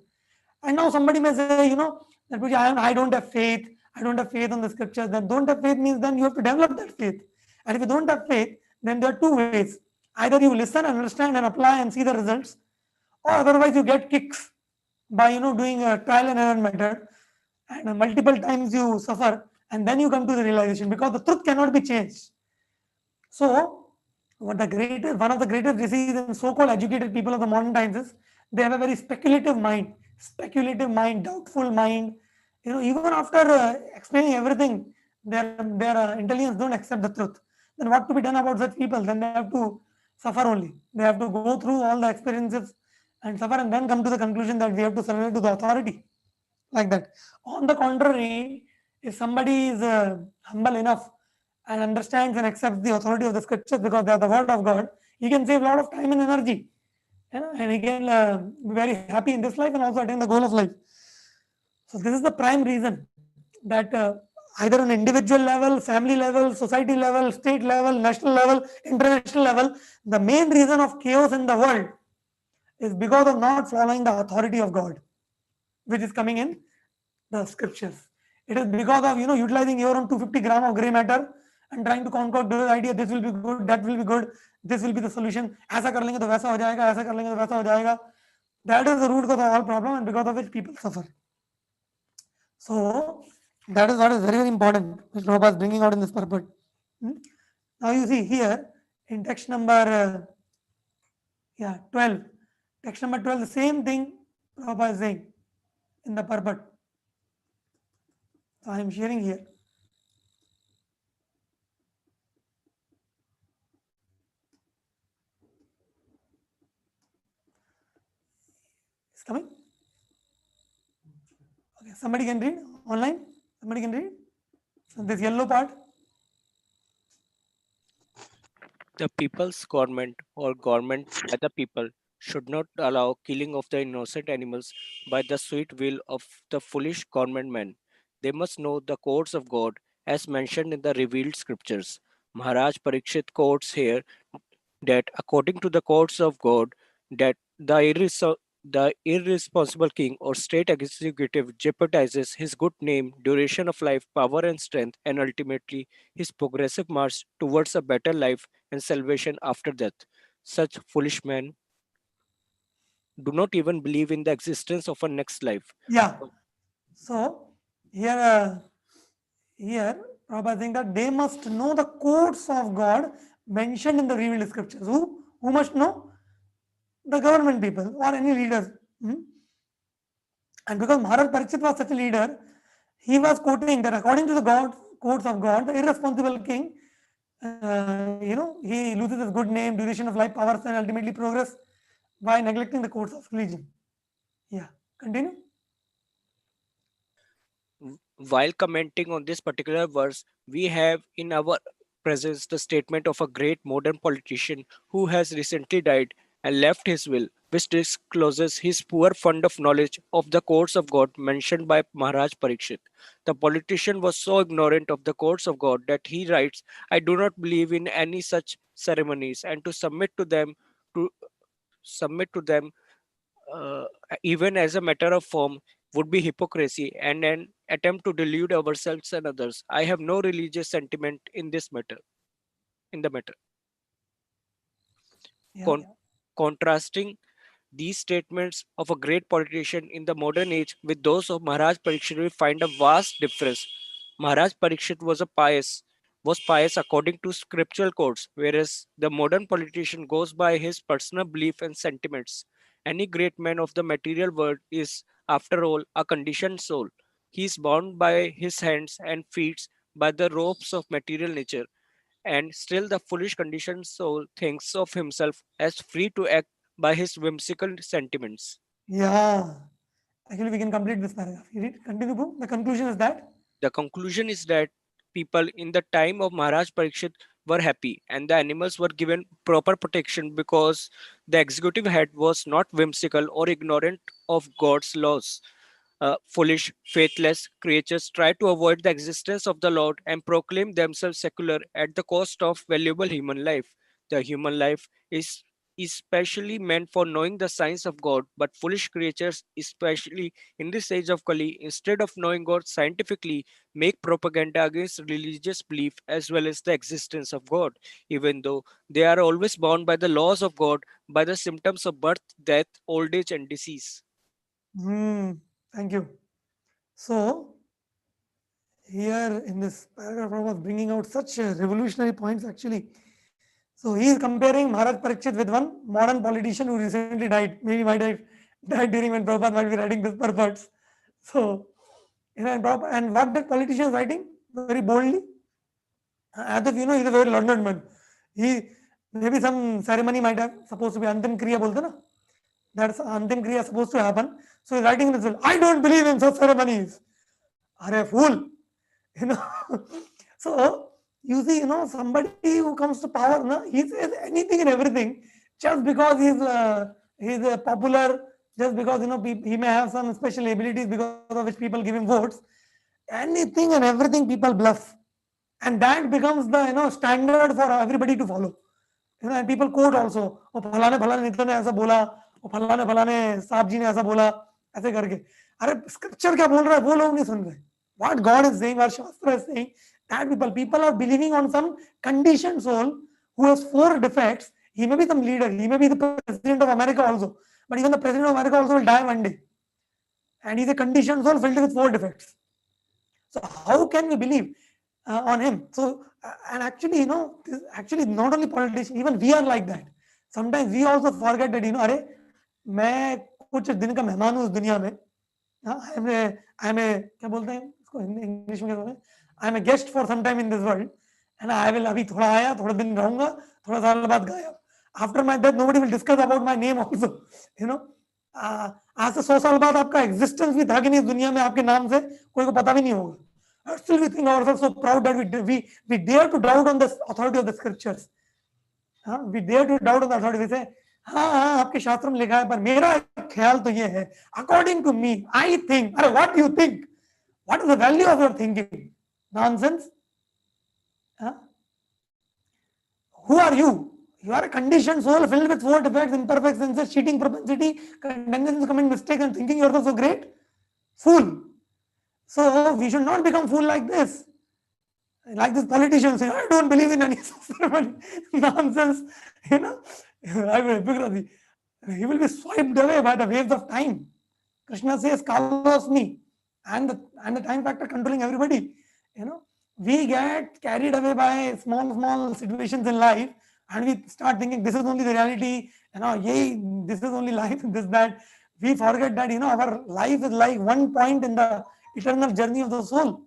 And now somebody may say, that I don't have faith. I don't have faith on the scriptures. Then don't have faith means then you have to develop that faith. And if you don't have faith, then there are two ways. Either you listen and understand and apply and see the results, or otherwise you get kicks by doing a trial and error method, and multiple times you suffer, and then you come to the realization because the truth cannot be changed. So, one of the greatest diseases in so-called educated people of the modern times is they have a very speculative mind, doubtful mind. Even after explaining everything, their intelligence don't accept the truth. Then what to be done about such people? Then they have to suffer only. They have to go through all the experiences and suffer, and then come to the conclusion that we have to surrender to the authority, like that. On the contrary, if somebody is humble enough and understands and accepts the authority of the scriptures because they are the word of God, he can save a lot of time and energy, and he can be very happy in this life and also attain the goal of life. So this is the prime reason that either on individual level, family level, society level, state level, national level, international level, the main reason of chaos in the world is because of not following the authority of God, which is coming in the scriptures. It is because of utilizing your own 250 gram of gray matter and trying to concoct this idea, this will be good, that will be good, this will be the solution. ऐसा कर लेंगे तो वैसा हो जाएगा, ऐसा कर लेंगे तो वैसा हो जाएगा. That is the root cause of all problem, and because of which people suffer. So that is what is very, very important, which Prabhupada is bringing out in this purport. Now you see here in text number 12. Text number 12, the same thing Prabhupada is saying in the purport. So I am sharing here. It's coming? Okay, somebody can read online? Somebody can read? So this yellow part. The people's government or government by the people should not allow killing of the innocent animals by the sweet will of the foolish government men. They must know the codes of God as mentioned in the revealed scriptures. Maharaj Parikshit quotes here that according to the codes of God, that the irresponsible king or state executive jeopardizes his good name, duration of life, power and strength, and ultimately his progressive march towards a better life and salvation after death. Such foolish men do not even believe in the existence of a next life. Yeah. So here Prabhupada saying that they must know the codes of God mentioned in the revealed scriptures. Who must know? The government people or any leaders. And because Maharaj Parikshit was such a leader, he was quoting that according to the codes of God, the irresponsible king, he loses his good name, duration of life, powers, and ultimately progress by neglecting the codes of religion. Yeah, continue. While commenting on this particular verse, we have in our presence the statement of a great modern politician who has recently died and left his will, which discloses his poor fund of knowledge of the codes of God mentioned by Maharaj Parikshit. The politician was so ignorant of the codes of God that he writes, I do not believe in any such ceremonies, and to to submit to them uh, even as a matter of form would be hypocrisy and an attempt to delude ourselves and others. I have no religious sentiment in this matter. In the matter, contrasting these statements of a great politician in the modern age with those of Maharaj Parikshit, we find a vast difference. Maharaj Parikshit was a pious was pious according to scriptural codes, whereas the modern politician goes by his personal belief and sentiments. Any great man of the material world is, after all, a conditioned soul. He is bound by his hands and feet by the ropes of material nature, and still the foolish conditioned soul thinks of himself as free to act by his whimsical sentiments. Yeah. Actually, we can complete this paragraph. You read, continue, bro. The conclusion is that. The conclusion is that people in the time of Maharaj Parikshit were happy and the animals were given proper protection because the executive head was not whimsical or ignorant of God's laws. Foolish, faithless creatures try to avoid the existence of the Lord and proclaim themselves secular at the cost of valuable human life. The human life is especially meant for knowing the science of God, but foolish creatures, especially in this age of Kali, instead of knowing God scientifically, make propaganda against religious belief as well as the existence of God, even though they are always bound by the laws of God, by the symptoms of birth, death, old age, and disease. Thank you. So, here in this paragraph, I was bringing out such revolutionary points actually. So, he is comparing Maharaj Parikshit with one modern politician who recently died. Maybe might have died during when Prabhupada might be writing this purports. So, and what that politician is writing very boldly, as if he's a very learned man. He maybe some ceremony might have supposed to be Antim Kriya bolte na. That's Antim Kriya supposed to happen. So he's writing in this will. I don't believe in such ceremonies. Are a fool. You know. So you see, somebody who comes to power, he says anything and everything just because he's popular, just because he may have some special abilities because of which people give him votes. Anything and everything people bluff, and that becomes the standard for everybody to follow. And people quote also, "Oh, फलाने फलाने नेता ने ऐसा बोला, ओ फलाने फलाने साहब जी ने ऐसा बोला," ऐसे करके. अरे scripture क्या बोल रहा है वो लोग नहीं सुन रहे. What God is saying, or Shastra is saying, that people are believing on some conditioned soul who has 4 defects. He may be some leader, he may be the president of America also, but even the president of America also will die one day, and he's a conditioned soul filled with 4 defects. So how can we believe on him? So and actually, actually not only politicians, even we are like that. Sometimes we also forget that अरे मैं कुछ दिन का मेहमान हूँ इस दुनिया में. I am a क्या बोलते हैं इसको इंग्लिश में क्या बोलते हैं? I am a guest for some time in this world, and I will अभी थोड़ा आया, थोड़ा दिन रहूंगा, थोड़ा साल बाद गायब. After my death, nobody will discuss about my name also. आज से 100 साल बाद आपका एग्जिस्टेंस भी था कि नहीं इस दुनिया में आपके नाम से कोई को पता भी नहीं होगा. Still we think ourselves so proud that we dare to doubt on the authority of the scriptures. We dare to doubt on the authority. We say, हाँ आपके शास्त्र में लिखा है, पर मेरा ख्याल तो ये है. According to me, I think. अरे what do you think? What is the value of your thinking? Nonsense. Who are you? You are a conditioned soul filled with 4 defects, imperfect senses, cheating propensity, tendencies, committing mistakes, and thinking yourself so great. Fool. So we should not become fool like this. Like this politician saying, I don't believe in any ceremony. Nonsense. I will he will be swiped away by the waves of time. Krishna says, Kalos me. And the time factor controlling everybody. We get carried away by small situations in life, and we start thinking this is only the reality, this is only life, this, that. We forget that our life is like one point in the eternal journey of the soul.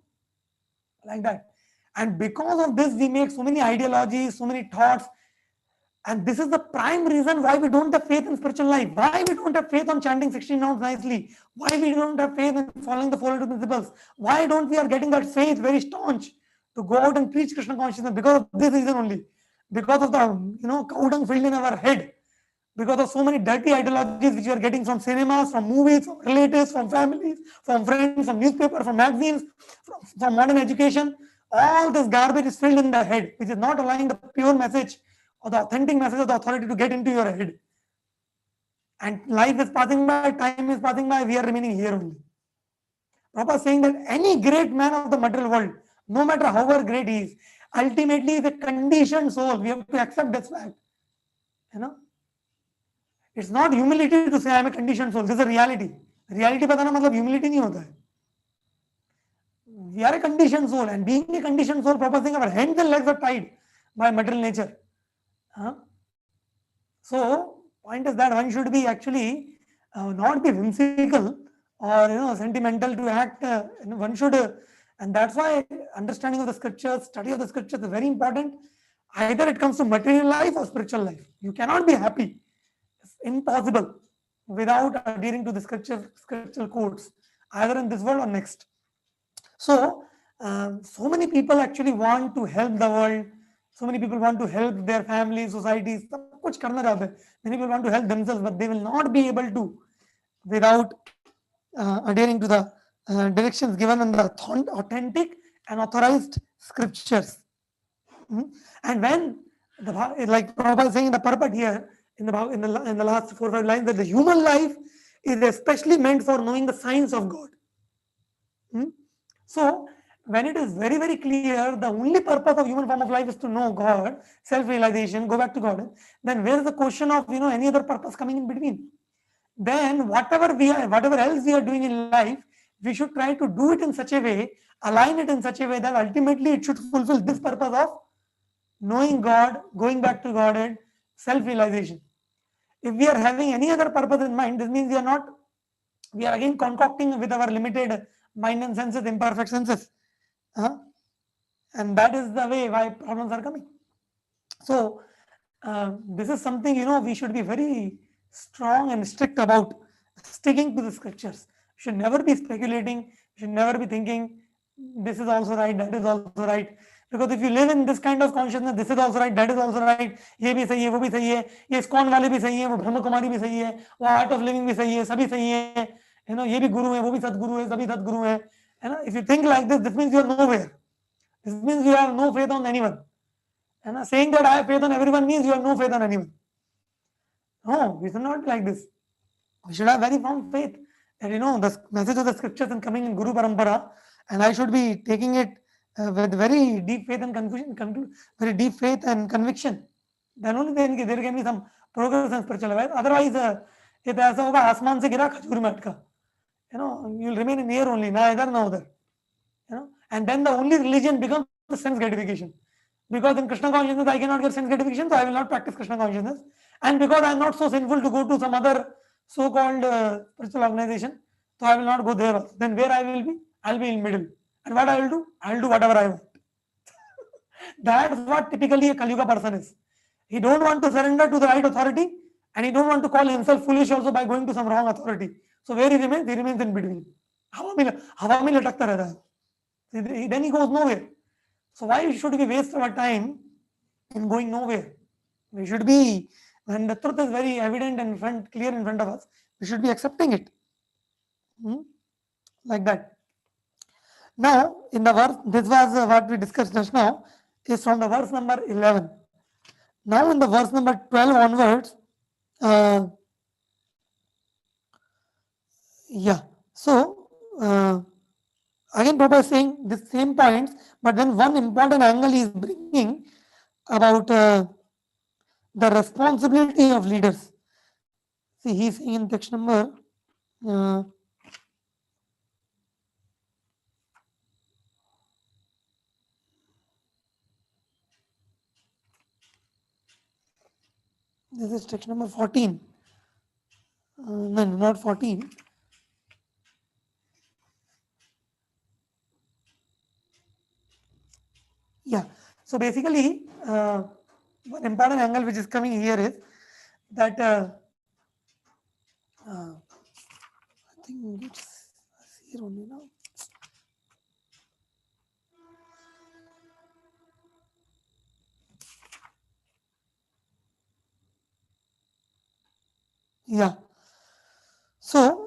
Like that. And because of this, we make so many ideologies, so many thoughts. And this is the prime reason why we don't have faith in spiritual life. Why we don't have faith on chanting 16 rounds nicely. Why we don't have faith in following the 4 principles. Why don't we are getting that faith very staunch to go out and preach Krishna consciousness? Because of this reason only. Because of the cow dung filled in our head. Because of so many dirty ideologies which we are getting from cinemas, from movies, from relatives, from families, from friends, from newspapers, from magazines, from modern education. All this garbage is filled in the head, which is not allowing the pure message or the authentic message of the authority to get into your head. And life is passing by, time is passing by, we are remaining here only. Prabhupada is saying that any great man of the material world, no matter however great he is, ultimately is a conditioned soul. We have to accept this fact. It's not humility to say I am a conditioned soul. This is a reality. Reality बताना मतलब humility नहीं होता है. we are a conditioned soul, and being a conditioned soul, Prabhupada saying our hands and legs are tied by material nature. So, point is that one should be actually not be whimsical or sentimental to act. One should, and that's why understanding of the scriptures, study of the scriptures is very important. Either it comes to material life or spiritual life. You cannot be happy. It's impossible without adhering to the scriptural codes, either in this world or next. So, so many people actually want to help the world. So many people want to help their families, societies. सब कुछ करना चाहते हैं. Many people want to help themselves, but they will not be able to without adhering to the directions given in the authentic and authorized scriptures. And when like Prabhupada is saying in the purport here in the last 4 or 5 lines that the human life is especially meant for knowing the science of God. So when it is very, very clear the only purpose of human form of life is to know God, self-realization, go back to God, then where is the question of any other purpose coming in between? Then whatever else we are doing in life, we should try to do it in such a way, align it in such a way that ultimately it should fulfill this purpose of knowing God, going back to God, and self-realization. If we are having any other purpose in mind, this means we are again concocting with our limited mind and senses, imperfect senses. And that is the way why problems are coming. So this is something we should be very strong and strict about sticking to the scriptures. We should never be speculating. We should never be thinking this is also right, that is also right. Because if you live in this kind of consciousness, this is also right, that is also right, ये भी सही है, वो भी सही है, ये ISKCON वाले भी सही है, वो ब्रह्म कुमारी भी सही है, वो आर्ट ऑफ लिविंग भी सही है, सभी सही है, ये भी गुरु है, वो भी सदगुरु है, सभी सदगुरु है, if you think like this means you are nowhere. This means you have no faith on anyone. Saying that I have faith on everyone means you have no faith on anyone. No, we should not be like this. We should have very firm faith that the message of the scriptures and coming in Guru Parampara, and I should be taking it with very deep faith and very deep faith and conviction. Then only there can be some progress in spiritual life. Otherwise, it ऐसा होगा आसमान से गिरा खजूर में अटका. You will remain in air only, na idhar na udhar. And then the only religion becomes the sense gratification. Because in Krishna consciousness I cannot get sense gratification, so I will not practice Krishna consciousness. And because I am not so sinful to go to some other so-called spiritual organization, so I will not go there. Then where I will be? I will be in middle. And what I will do? I will do whatever I want. That's what typically a Kali Yuga person is. He don't want to surrender to the right authority, and he don't want to call himself foolish also by going to some wrong authority. So where he remains? He remains in between. हवा में लटकता रहता है. Then he goes nowhere. So why should we waste our time in going nowhere? We should be, when the truth is very evident and clear in front of us, we should be accepting it. Like that. Now, in the verse, this was what we discussed just now, is from the verse number 11. Now, in the verse number 12 onwards, so again, Prabhupada is saying the same points, but then one important angle he is bringing about the responsibility of leaders. See, he is saying in text number this is text number 14. No, not 14. So basically, one important angle which is coming here is that I think it's here only now. So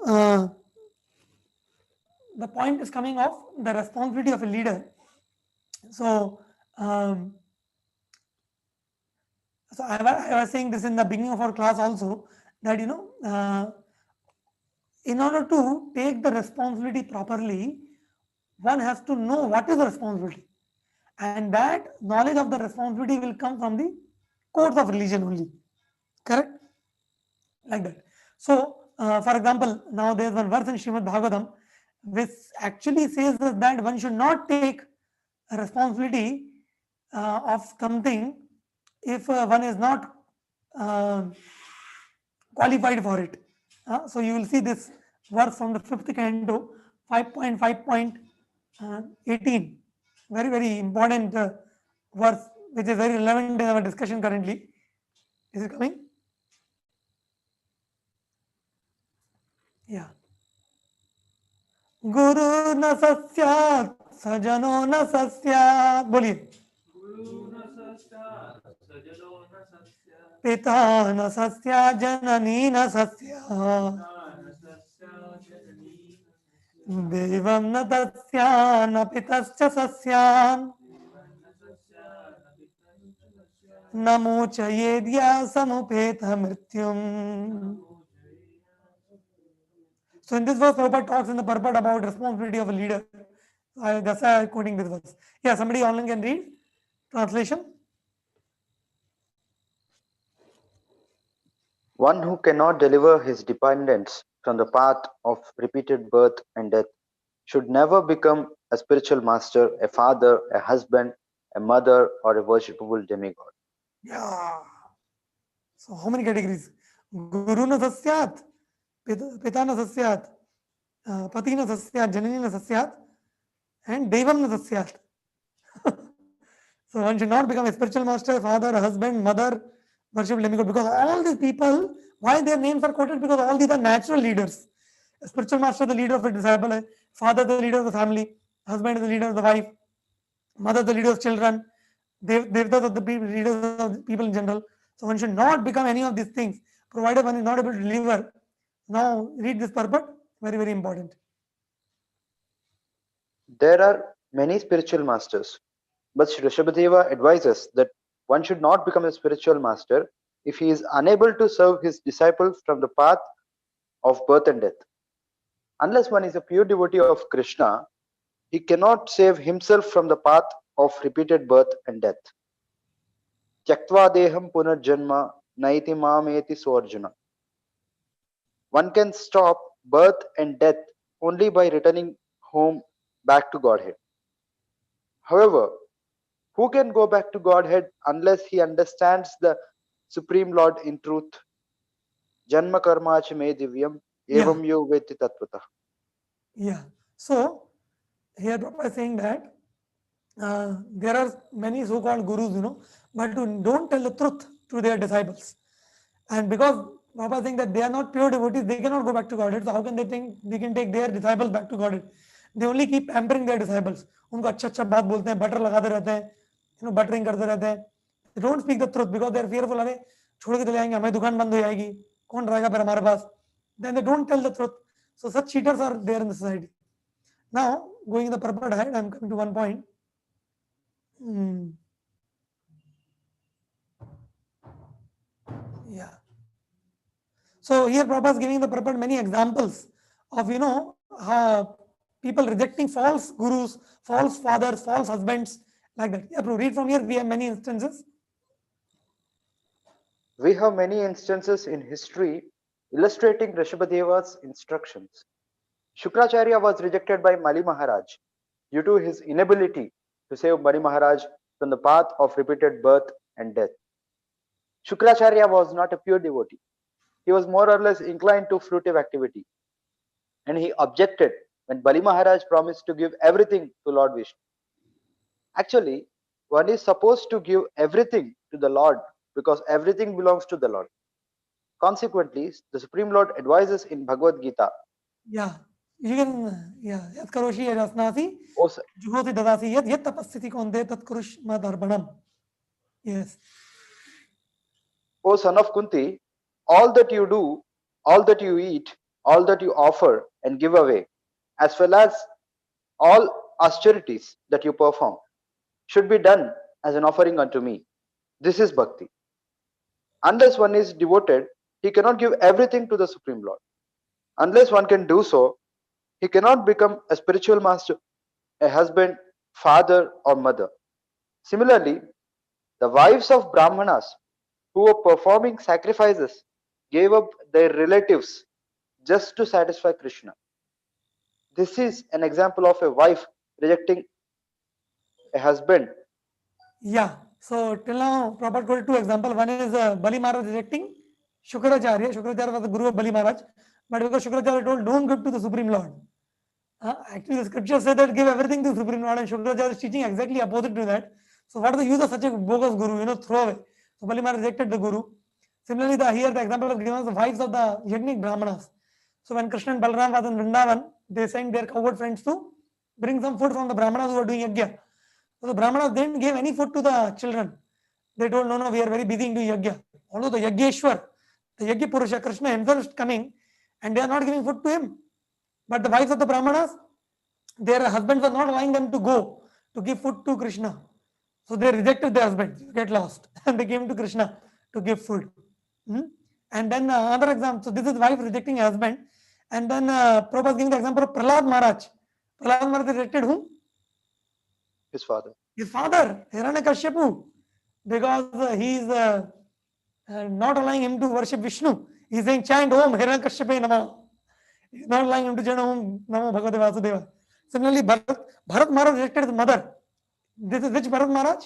the point is coming of the responsibility of a leader. So I was saying this in the beginning of our class also, that in order to take the responsibility properly, one has to know what is the responsibility, and that knowledge of the responsibility will come from the codes of religion only. Correct? Like that. So, for example, now there is one verse in Srimad Bhagavatam, which actually says that one should not take a responsibility of something if one is not uh, qualified for it. So you will see this verse from the fifth canto, 5.5.18. Very, very important verse, which is very relevant in our discussion currently. Is it coming? Yeah. गुरु न सस्यात् सजनो न सस्यात्, बोलिए. पिता न सस्यात् जननी न सस्यात्, देवं न तस्यात् न पितश्च सस्यात्, न मोचयेद्या समुपेत मृत्युम्. So in this verse, Prabhupada talks in the purport about responsibility of a leader. That's why I'm quoting this verse. Yeah, somebody online can read translation. One who cannot deliver his dependents from the path of repeated birth and death should never become a spiritual master, a father, a husband, a mother, or a worshipable demigod. Yeah. So how many categories? Guru na sasyat, pita na sasyat, pati na sasyat, janani na sasyat, and devam na sasyat. So one should not become a spiritual master, father, husband, mother, worship demigod, because all these people, why their names are quoted? Because all these are natural leaders. A spiritual master, the leader of a disciple, father, the leader of the family, husband is the leader of the wife, mother, the leader of children, devtas are the leaders of people in general. So one should not become any of these things, provided one is not able to deliver. Now read this purport, very, very important. There are many spiritual masters, but Sri Rishabhadeva advises that one should not become a spiritual master if he is unable to serve his disciples from the path of birth and death. Unless one is a pure devotee of Krishna, he cannot save himself from the path of repeated birth and death. Tyaktva deham punarjanma naiti mameti soarjuna. One can stop birth and death only by returning home back to Godhead. However, who can go back to Godhead unless he understands the Supreme Lord in truth? Janma karma cha me divyam evam yo veti tattvata. Yeah. So here Prabhupada is saying that there are many so-called gurus, but don't tell the truth to their disciples. And because Prabhupada is saying that they are not pure devotees, they cannot go back to Godhead. So how can they think they can take their disciples back to Godhead? They only keep pampering their disciples. उनको अच्छा अच्छा बात बोलते हैं, butter लगाते रहते हैं, buttering करते रहते हैं. They don't speak the truth because they are fearful. अरे छोड़ के चले जाएंगे, हमारी दुकान बंद हो जाएगी, कौन रहेगा फिर हमारे पास? Then they don't tell the truth. So such cheaters are there in the society. Now going in the purport ahead, I am coming to one point. Yeah. So here Prabhupada is giving the purport many examples of people rejecting false gurus, false fathers, false husbands, like that. Yeah, read from here. We have many instances. We have many instances in history illustrating Rishabhadeva's instructions. Shukracharya was rejected by Mali Maharaj due to his inability to save Mali Maharaj from the path of repeated birth and death. Shukracharya was not a pure devotee. He was more or less inclined to fruitive activity. And he objected when Bali Maharaj promised to give everything to Lord Vishnu. Actually, one is supposed to give everything to the Lord because everything belongs to the Lord. Consequently, the Supreme Lord advises in Bhagavad Gita. Yeah, you can, Yat karoshi yajasnasi, O juhoti dadasi yat tapasiti konde tat kurush madarbanam. Yes. O son of Kunti, all that you do, all that you eat, all that you offer and give away, as well as all austerities that you perform, should be done as an offering unto me. This is bhakti. Unless one is devoted, he cannot give everything to the Supreme Lord. Unless one can do so, he cannot become a spiritual master, a husband, father, or mother. Similarly, the wives of Brahmanas who were performing sacrifices gave up their relatives just to satisfy Krishna. This is an example of a wife rejecting a husband. Yeah. So till now, Prabhupada quoted two examples. One is Bali Maharaj rejecting Shukracharya. Shukracharya was the guru of Bali Maharaj, but because Shukracharya told, don't give to the Supreme Lord. Actually, the scripture said that give everything to the Supreme Lord, and Shukracharya is teaching exactly opposite to that. So what is the use of such a bogus guru? Throw away. So Bali Maharaj rejected the guru. Similarly, here the example of given us the wives of the Yajnik Brahmanas. So when Krishna and Balaram was in Vrindavan, they sent their coward friends to bring some food from the Brahmanas who were doing yajna. So the Brahmanas didn't give any food to the children. They told, no, we are very busy in doing yajna. Although the Yajneshwar, the Yajna Purusha, Krishna himself is coming, and they are not giving food to him. But the wives of the Brahmanas, their husbands were not allowing them to go to give food to Krishna. So they rejected their husbands, get lost, and they came to Krishna to give food. And then another example, so this is wife rejecting husband. And then Prabhupada is giving the example of Prahlad Maharaj. Prahlad Maharaj rejected whom? His father. His father, Hiranyakashipu, because he is not allowing him to worship Vishnu. He is saying, chant Om Hiranyakashipe Namah. He is not allowing him to chant Om Namo Bhagavate Vasudeva. Similarly, Bharat Maharaj rejected his mother. This is which Bharat Maharaj?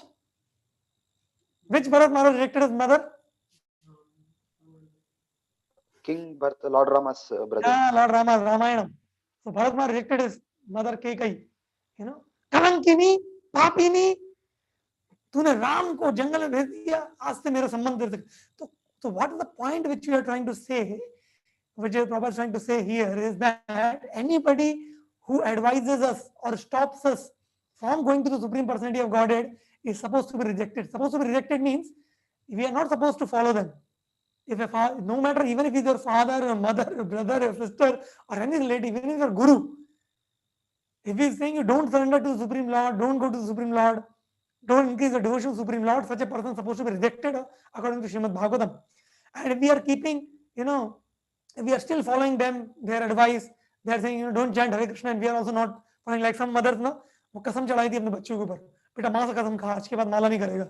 Which Bharat Maharaj rejected his mother? King Bharata, Lord Rama's brother. Yeah, Lord Rama, Ramayana. So Bharat Maharaj rejected his mother Kekai. Kalankini, Papini, तूने राम को जंगल में भेज दिया, आज से मेरा संबंध तेरे से. So what is the point which we are trying to say, which Prabhupada is trying to say here, is that anybody who advises us or stops us from going to the Supreme Personality of Godhead is supposed to be rejected. Supposed to be rejected means we are not supposed to follow them. If no matter, even if he's your father, your mother, your brother, your sister, or any relative, even if your guru, if he's saying you don't surrender to the Supreme Lord, don't go to the Supreme Lord, don't increase the devotion to Supreme Lord, such a person is supposed to be rejected according to Srimad Bhagavatam. And if we are keeping, if we are still following them, their advice, they are saying, don't chant Hare Krishna, and we are also not following, like some mothers, वो कसम चढ़ाई थी अपने बच्चों के ऊपर, बेटा माँ से कसम खा, आज के बाद माला नहीं करेगा.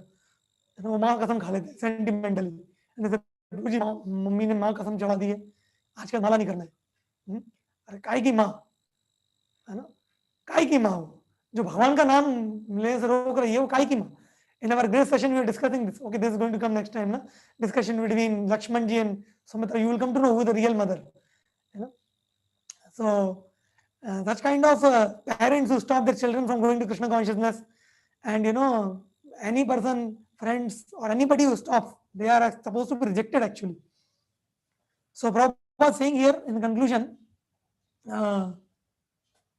वो माँ कसम खा लेते सेंटिमेंटली. जी मम्मी ने माँ कसम चढ़ा दी है, आज के बाद माला नहीं करना है. अरे काय की माँ है ना, काय की माँ हो जो भगवान का नाम लेने से रोक रही है, वो काय की माँ. In our grace session, we are discussing this. Okay, this is going to come next time. Na? Discussion between Lakshman ji and Samartha. You will come to know who the real mother. So, such kind of parents who stop their children from going to Krishna consciousness, and any person, friends, or anybody who stops, they are supposed to be rejected actually. So, Prabhupada is saying here in conclusion,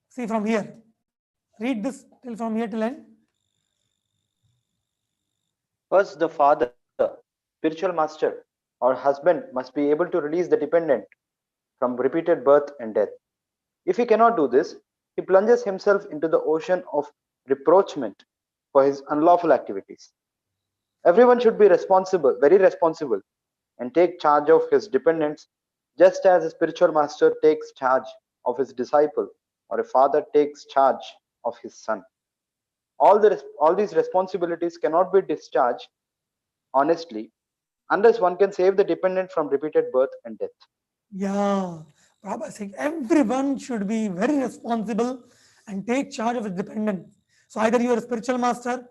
see from here, read this till from here till end. First, the father, spiritual master, or husband must be able to release the dependent from repeated birth and death. If he cannot do this, he plunges himself into the ocean of reproachment for his unlawful activities. Everyone should be responsible, very responsible, and take charge of his dependents, just as a spiritual master takes charge of his disciple, or a father takes charge of his son. All these responsibilities cannot be discharged honestly unless one can save the dependent from repeated birth and death. Yeah, Prabhupada is saying everyone should be very responsible and take charge of his dependent. So either you are a spiritual master,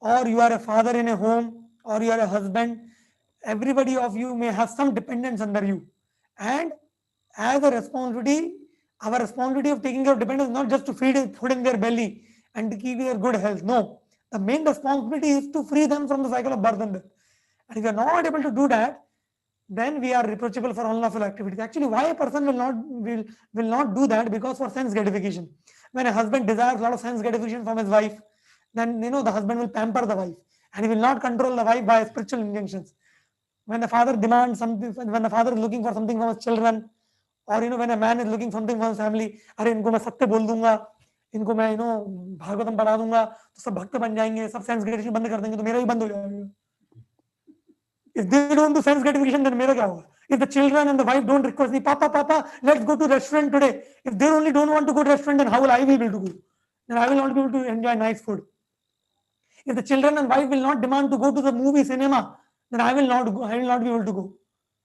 or you are a father in a home, or you are a husband. Everybody of you may have some dependents under you. And as a responsibility, our responsibility of taking care of dependents is not just to feed food in their belly and to keep their good health. No, the main responsibility is to free them from the cycle of birth and death. And if you are not able to do that, then we are reproachable for unlawful activities. Actually, why a person will not do that? Because for sense gratification. When a husband desires a lot of sense gratification from his wife, then the husband will pamper the wife, and he will not control the wife by spiritual injunctions. When the father demands something, when the father is looking for something from his children, or when a man is looking for something from his family, अरे इनको मैं सत्य बोल दूंगा, इनको मैं भागवतम पढ़ा दूंगा, तो सब भक्त बन जाएंगे, सब सेंस ग्रेटिफिकेशन बंद कर देंगे, तो मेरा भी बंद हो जाएगा. If they don't do sense gratification, then मेरा क्या होगा? If the children and the wife don't request me, Papa, let's go to restaurant today. If they only don't want to go to restaurant, then how will I be able to go? Then I will not be able to enjoy nice food. If the children and wife will not demand to go to the movie cinema, then I will not be able to go.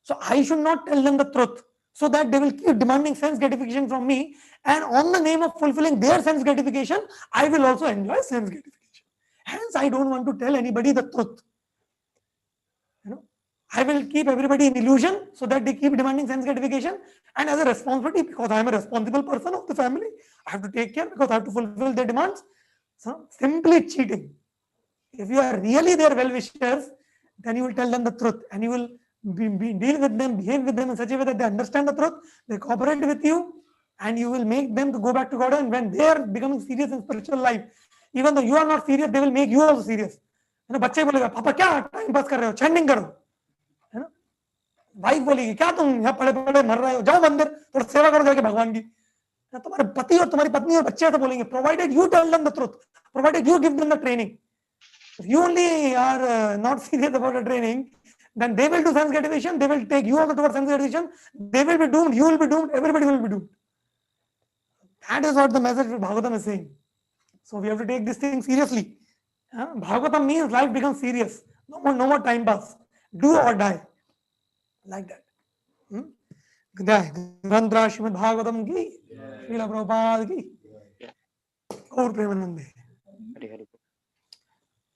So I should not tell them the truth. so that they will keep demanding sense gratification from me, and on the name of fulfilling their sense gratification, I will also enjoy sense gratification. Hence, I don't want to tell anybody the truth. I will keep everybody in illusion so that they keep demanding sense gratification, and as a responsibility, because I am a responsible person of the family, I have to take care because I have to fulfill their demands. So simply cheating. If you are really their well-wishers, then you will tell them the truth, and you will deal with them, behave with them in such a way that they understand the truth, they cooperate with you, and you will make them to go back to God. And when they are becoming serious in spiritual life, even though you are not serious, they will make you also serious. बच्चे बोलेगा पापा क्या time pass कर रहे हो, chanting करो, है ना. वाइफ बोलेगी क्या तुम यहाँ पड़े पड़े मर रहे हो, जाओ मंदिर थोड़ा सेवा करो जाके भगवान की. तुम्हारे पति और तुम्हारी पत्नी और बच्चे तो बोलेंगे, provided you tell them the truth, provided you give them the training. If you only are not serious about the training, then they will do sense gratification, they will take you also towards sense gratification, they will be doomed, you will be doomed, everybody will be doomed. That is what the message of Bhagavatam is saying. So we have to take this thing seriously. Bhagavatam means life becomes serious. No more time pass. Do or die. Like that. Grandra Srimad Bhagavatam ki, Srila Prabhupada ki, Gaur Premanande.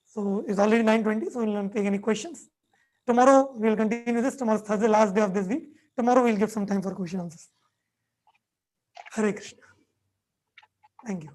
So it's already 9:20, so we'll not take any questions. Tomorrow we'll continue this. Tomorrow is Thursday, last day of this week. Tomorrow we'll give some time for question answers. Hare Krishna. Thank you.